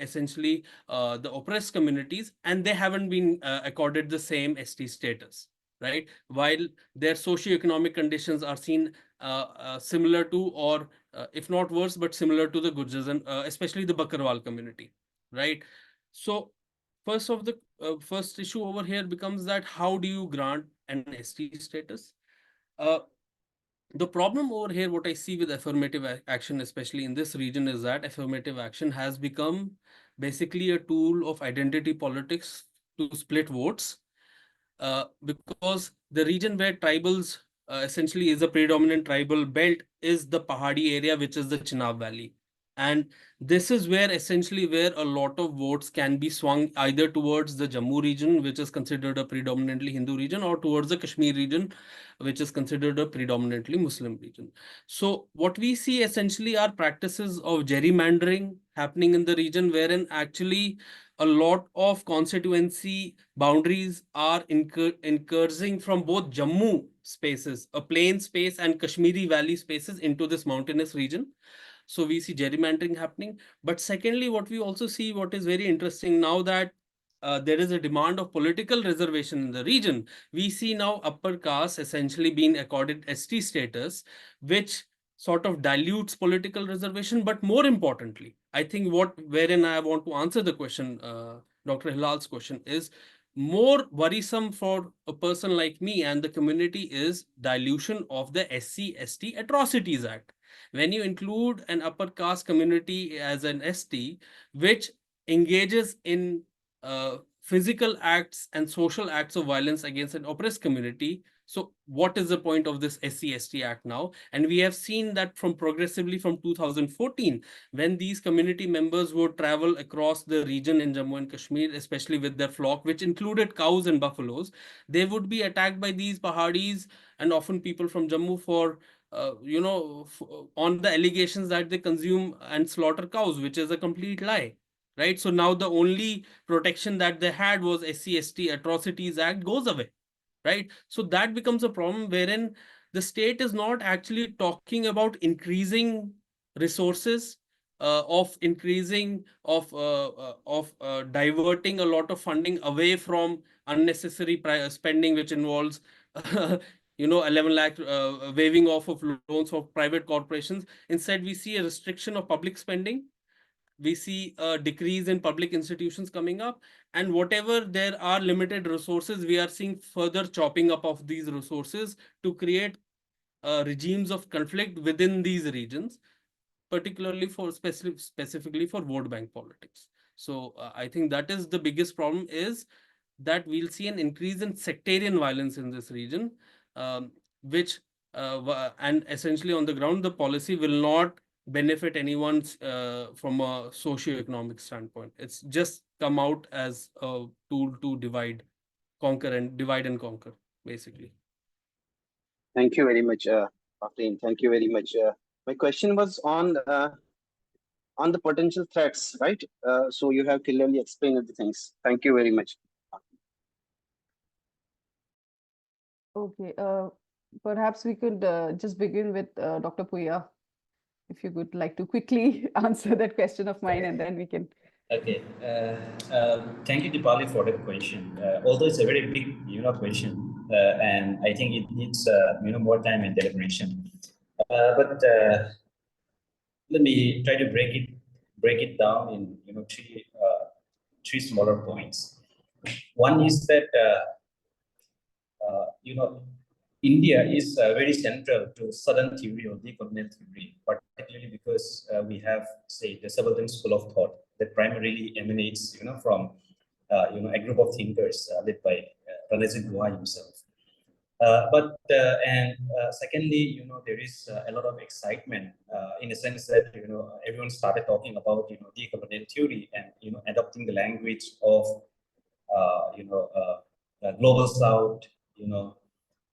essentially the oppressed communities, and they haven't been accorded the same ST status, right? While their socioeconomic conditions are seen similar to, or if not worse, but similar to the Gujars and especially the Bakarwal community, right? So first issue over here becomes that how do you grant an ST status? Uh, the problem over here, what I see with affirmative action, especially in this region, is that affirmative action has become basically a tool of identity politics to split votes. Because the region where tribals essentially is a predominant tribal belt is the Pahadi area, which is the Chenab Valley. And this is where essentially where a lot of votes can be swung either towards the Jammu region, which is considered a predominantly Hindu region, or towards the Kashmir region, which is considered a predominantly Muslim region. So what we see essentially are practices of gerrymandering happening in the region, wherein actually a lot of constituency boundaries are incurring from both Jammu spaces, a plain space, and Kashmiri Valley spaces into this mountainous region. So we see gerrymandering happening. But secondly, what we also see, what is very interesting now that there is a demand of political reservation in the region, we see now upper caste essentially being accorded ST status, which sort of dilutes political reservation. But more importantly, I think wherein I want to answer the question, Dr. Hilal's question, is more worrisome for a person like me and the community is dilution of the SC/ST Atrocities Act. When you include an upper caste community as an ST, which engages in physical acts and social acts of violence against an oppressed community, so what is the point of this SC/ST Act now? And we have seen that from progressively from 2014, when these community members would travel across the region in Jammu and Kashmir, especially with their flock, which included cows and buffaloes, they would be attacked by these Pahadis and often people from Jammu for on the allegations that they consume and slaughter cows, which is a complete lie, right? So now the only protection that they had was SC/ST Atrocities Act goes away, right? So that becomes a problem wherein the state is not actually talking about increasing resources, of increasing of diverting a lot of funding away from unnecessary spending, which involves 11 lakh waiving off of loans for private corporations. Instead, we see a restriction of public spending. We see a decrease in public institutions coming up, and whatever there are limited resources, we are seeing further chopping up of these resources to create regimes of conflict within these regions, particularly for specifically for vote bank politics. So I think that is the biggest problem, is that we'll see an increase in sectarian violence in this region, which and essentially on the ground, the policy will not benefit anyone from a socio-economic standpoint. It's just come out as a tool to divide and conquer, basically. Thank you very much, Afreen. Thank you very much. My question was on the potential threats, right? So you have clearly explained the things. Thank you very much. Okay, perhaps we could just begin with Dr. Puya, if you would like to quickly answer that question of mine, and then we can. Okay. Thank you, Dipali, for the question. Although it's a very big, question, and I think it needs, more time and deliberation. But let me try to break it down in, three smaller points. One is that, India is very central to Southern theory or decolonial theory, particularly because we have, say, the subaltern school of thought that primarily emanates, from, a group of thinkers led by Ranajit Guha himself. Secondly, there is a lot of excitement in the sense that, everyone started talking about, decolonial theory and, adopting the language of, global South,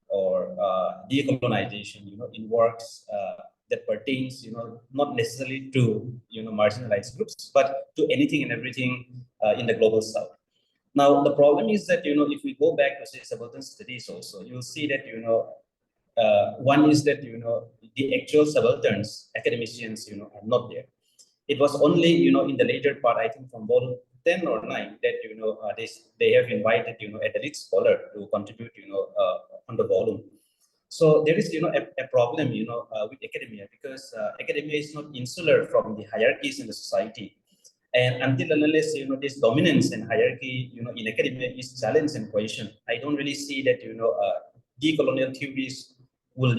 or decolonization, in works that pertains, not necessarily to, marginalized groups, but to anything and everything in the global South. Now, the problem is that, if we go back to, say, subaltern studies also, you'll see that, one is that, the actual subalterns, academicians, are not there. It was only, in the later part, I think from volume 10 or 9, that, they have invited, a elite scholar to contribute, on the volume. So there is, a problem, with academia, because academia is not insular from the hierarchies in the society. And until unless, this dominance and hierarchy, in academia is challenged and questioned, I don't really see that, decolonial theories will,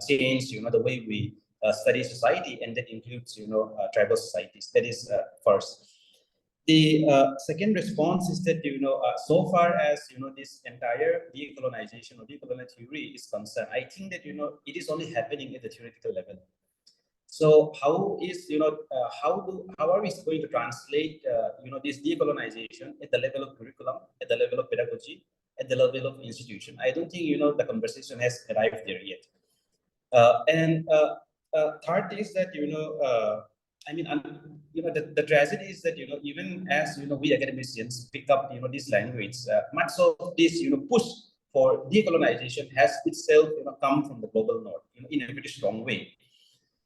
change, the way we study society, and that includes, tribal societies. That is first. The second response is that, so far as, this entire decolonization or decolonial theory is concerned, I think that, it is only happening at the theoretical level. So how is, how are we going to translate, this decolonization at the level of curriculum, at the level of pedagogy, at the level of institution? I don't think, the conversation has arrived there yet. Third is that, the tragedy is that, even as, we academicians pick up, this language, much of this, push for decolonization has itself, come from the global north, in a pretty strong way.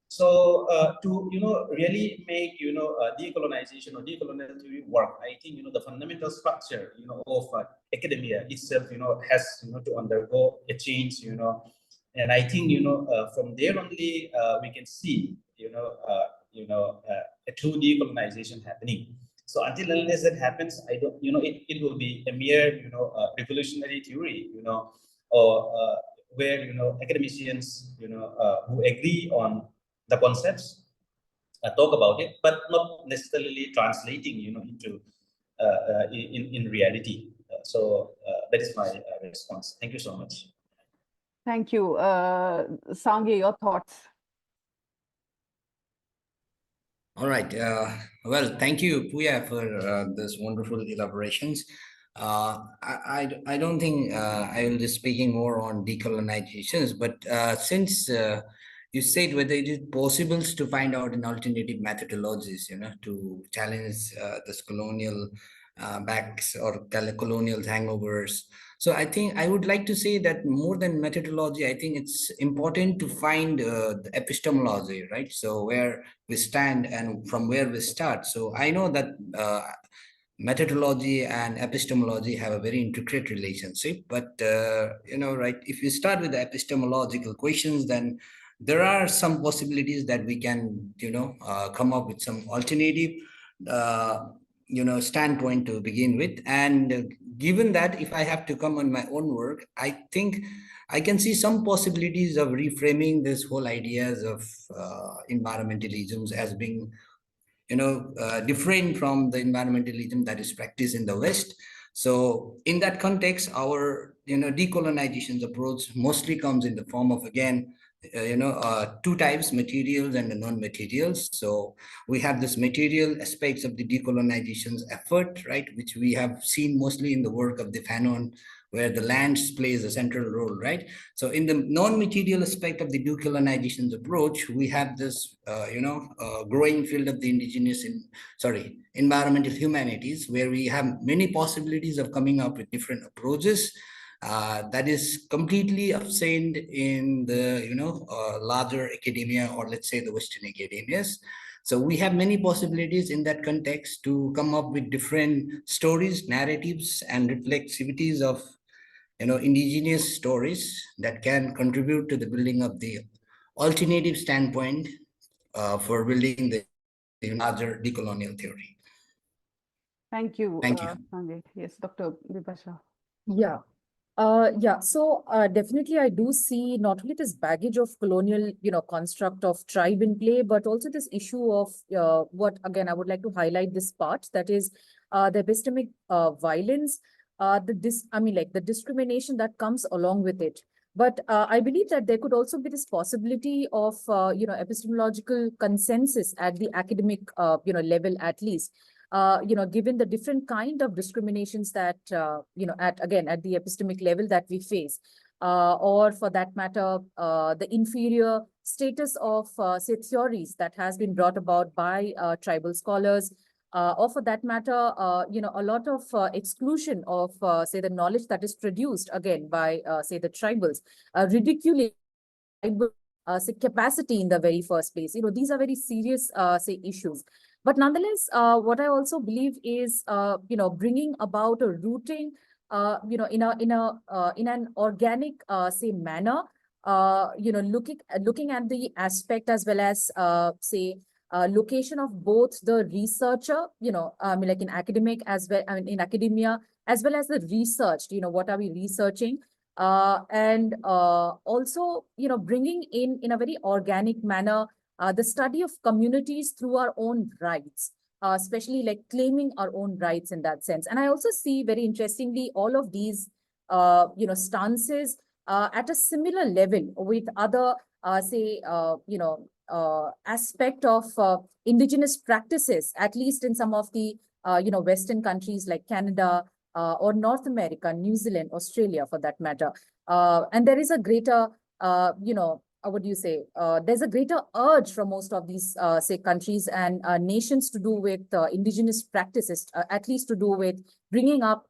So to, really make, decolonization or decolonial theory work, I think, the fundamental structure, of academia itself, has, to undergo a change, and I think, from there only, we can see, a true decolonization happening. So until unless that happens, I don't, it will be a mere, revolutionary theory, or where, academicians, who agree on the concepts, talk about it, but not necessarily translating, into in reality. So that is my response. Thank you so much. Thank you. Sangay, your thoughts? All right. Well, thank you, Puya, for this wonderful elaborations. I don't think I will be speaking more on decolonizations, but since you said whether it is possible to find out an alternative methodologies, to challenge this colonial backs or colonial hangovers. So I think I would like to say that more than methodology, I think it's important to find the epistemology, right? So where we stand and from where we start. So I know that methodology and epistemology have a very intricate relationship, but right, if you start with the epistemological questions, then there are some possibilities that we can come up with some alternative standpoint to begin with. And given that, if I have to come on my own work, I think I can see some possibilities of reframing this whole ideas of environmentalisms as being different from the environmentalism that is practiced in the West. So in that context, our decolonization's approach mostly comes in the form of, again, two types: materials and the non-materials. So we have this material aspects of the decolonization's effort, right, which we have seen mostly in the work of the Fanon, where the land plays a central role, right? So in the non-material aspect of the decolonization's approach, we have this, growing field of the environmental humanities, where we have many possibilities of coming up with different approaches that is completely absent in the, larger academia, or let's say the Western academias. So we have many possibilities in that context to come up with different stories, narratives, and reflexivities of indigenous stories that can contribute to the building of the alternative standpoint for building the larger decolonial theory. Thank you, Thank you. Sangay. Yes, Dr. Bipasha. Yeah. So definitely I do see not only this baggage of colonial, construct of tribe in play, but also this issue of what, again, I would like to highlight this part, that is the epistemic violence, the discrimination that comes along with it. But I believe that there could also be this possibility of, epistemological consensus at the academic, level, at least. Given the different kind of discriminations that, at the epistemic level that we face, or for that matter, the inferior status of, say, theories that has been brought about by tribal scholars, or for that matter, a lot of exclusion of, say, the knowledge that is produced, again, by, say, the tribals, ridiculing tribal, say, capacity in the very first place. These are very serious, say, issues. But nonetheless, what I also believe is, bringing about a rooting, in an organic, say, manner, looking at the aspect as well as, say, location of both the researcher, like in academic as well, in academia, as well as the researched, what are we researching? And also, bringing in a very organic manner, the study of communities through our own rights, especially like claiming our own rights in that sense. And I also see, very interestingly, all of these, stances at a similar level with other, say, aspect of indigenous practices, at least in some of the, Western countries like Canada, or North America, New Zealand, Australia, for that matter. And there is a greater, what do you say? There's a greater urge from most of these, say, countries and nations to do with indigenous practices, at least to do with bringing up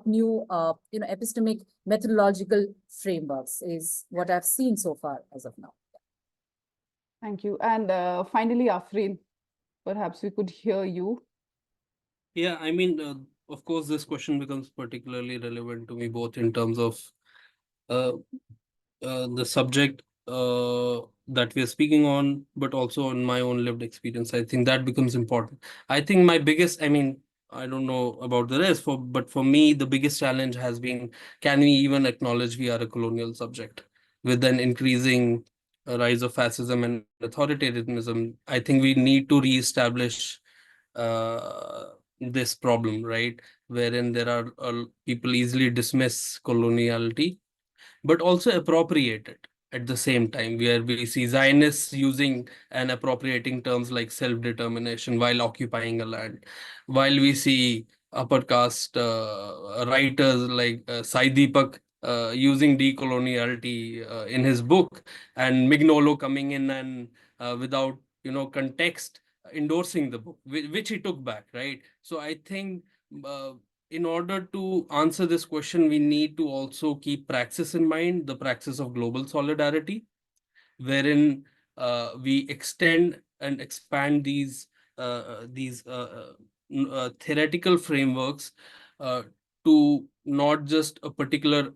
new, epistemic methodological frameworks, is what I've seen so far as of now. Thank you. And finally, Afreen, perhaps we could hear you. Yeah, I mean, of course, this question becomes particularly relevant to me, both in terms of the subject that we are speaking on, but also on my own lived experience. I think that becomes important. I think my biggest, I mean, I don't know about the rest, but for me, the biggest challenge has been, can we even acknowledge we are a colonial subject? With an increasing rise of fascism and authoritarianism, I think we need to reestablish this problem, right? Wherein there are people easily dismiss coloniality, but also appropriate it at the same time, where we see Zionists using and appropriating terms like self-determination while occupying a land, while we see upper caste writers like Sai Deepak using decoloniality in his book, and Mignolo coming in and without context endorsing the book, which he took back, right? So I think uh, in order to answer this question, we need to also keep praxis in mind, the praxis of global solidarity, wherein we extend and expand these theoretical frameworks to not just a particular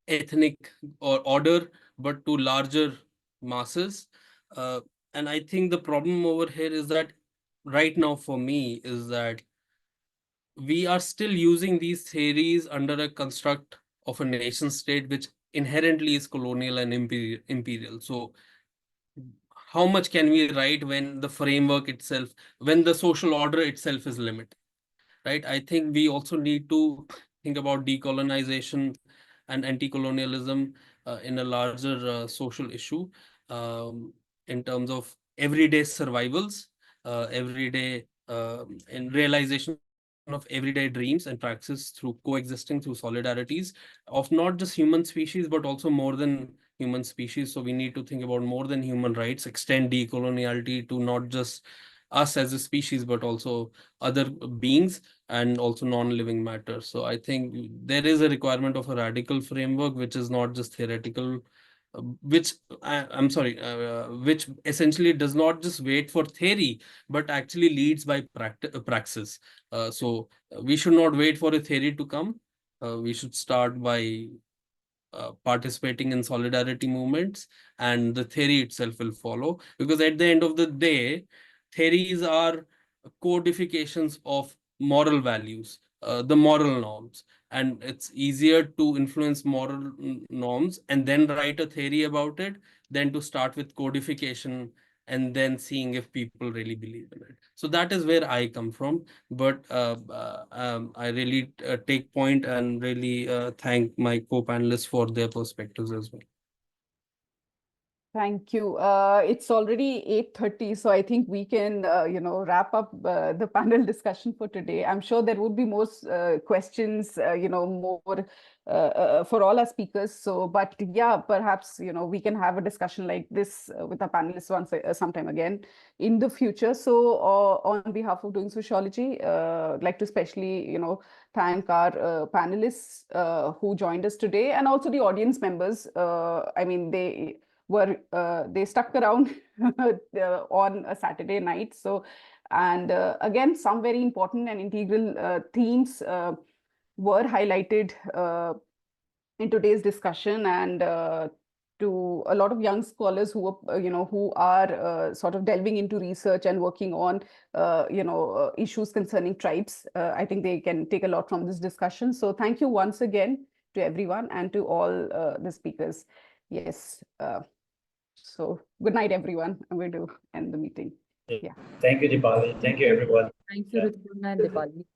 ethnic or order, but to larger masses. And I think the problem over here is that right now for me is that we are still using these theories under a construct of a nation state which inherently is colonial and imperial. So how much can we write when the framework itself, when the social order itself is limited, right? I think we also need to think about decolonization and anti-colonialism in a larger social issue, um, in terms of everyday survivals, everyday in realization of everyday dreams and practices through coexisting through solidarities of not just human species, but also more than human species. So we need to think about more than human rights, extend decoloniality to not just us as a species, but also other beings and also non-living matter. So I think there is a requirement of a radical framework, which is not just theoretical, I'm sorry, which essentially does not just wait for theory, but actually leads by praxis. So we should not wait for a theory to come. We should start by participating in solidarity movements, and the theory itself will follow. Because at the end of the day, theories are codifications of moral values, the moral norms. And it's easier to influence moral norms and then write a theory about it than to start with codification and then seeing if people really believe in it. So that is where I come from. But I really take point and really thank my co-panelists for their perspectives as well. Thank you. It's already 8:30, so I think we can, wrap up the panel discussion for today. I'm sure there would be more questions, more for all our speakers. So, but yeah, perhaps, we can have a discussion like this with our panelists once sometime again in the future. So, on behalf of Doing Sociology, I'd like to especially, thank our panelists who joined us today, and also the audience members. I mean, they stuck around on a Saturday night. So, and again, some very important and integral themes were highlighted in today's discussion, and to a lot of young scholars who are sort of delving into research and working on issues concerning tribes. I think they can take a lot from this discussion. So thank you once again to everyone and to all the speakers. Yes. So good night, everyone. I'm going to end the meeting. Yeah. Thank you, Dipali. Thank you, everyone. Thank you, Ritvana and Dipali.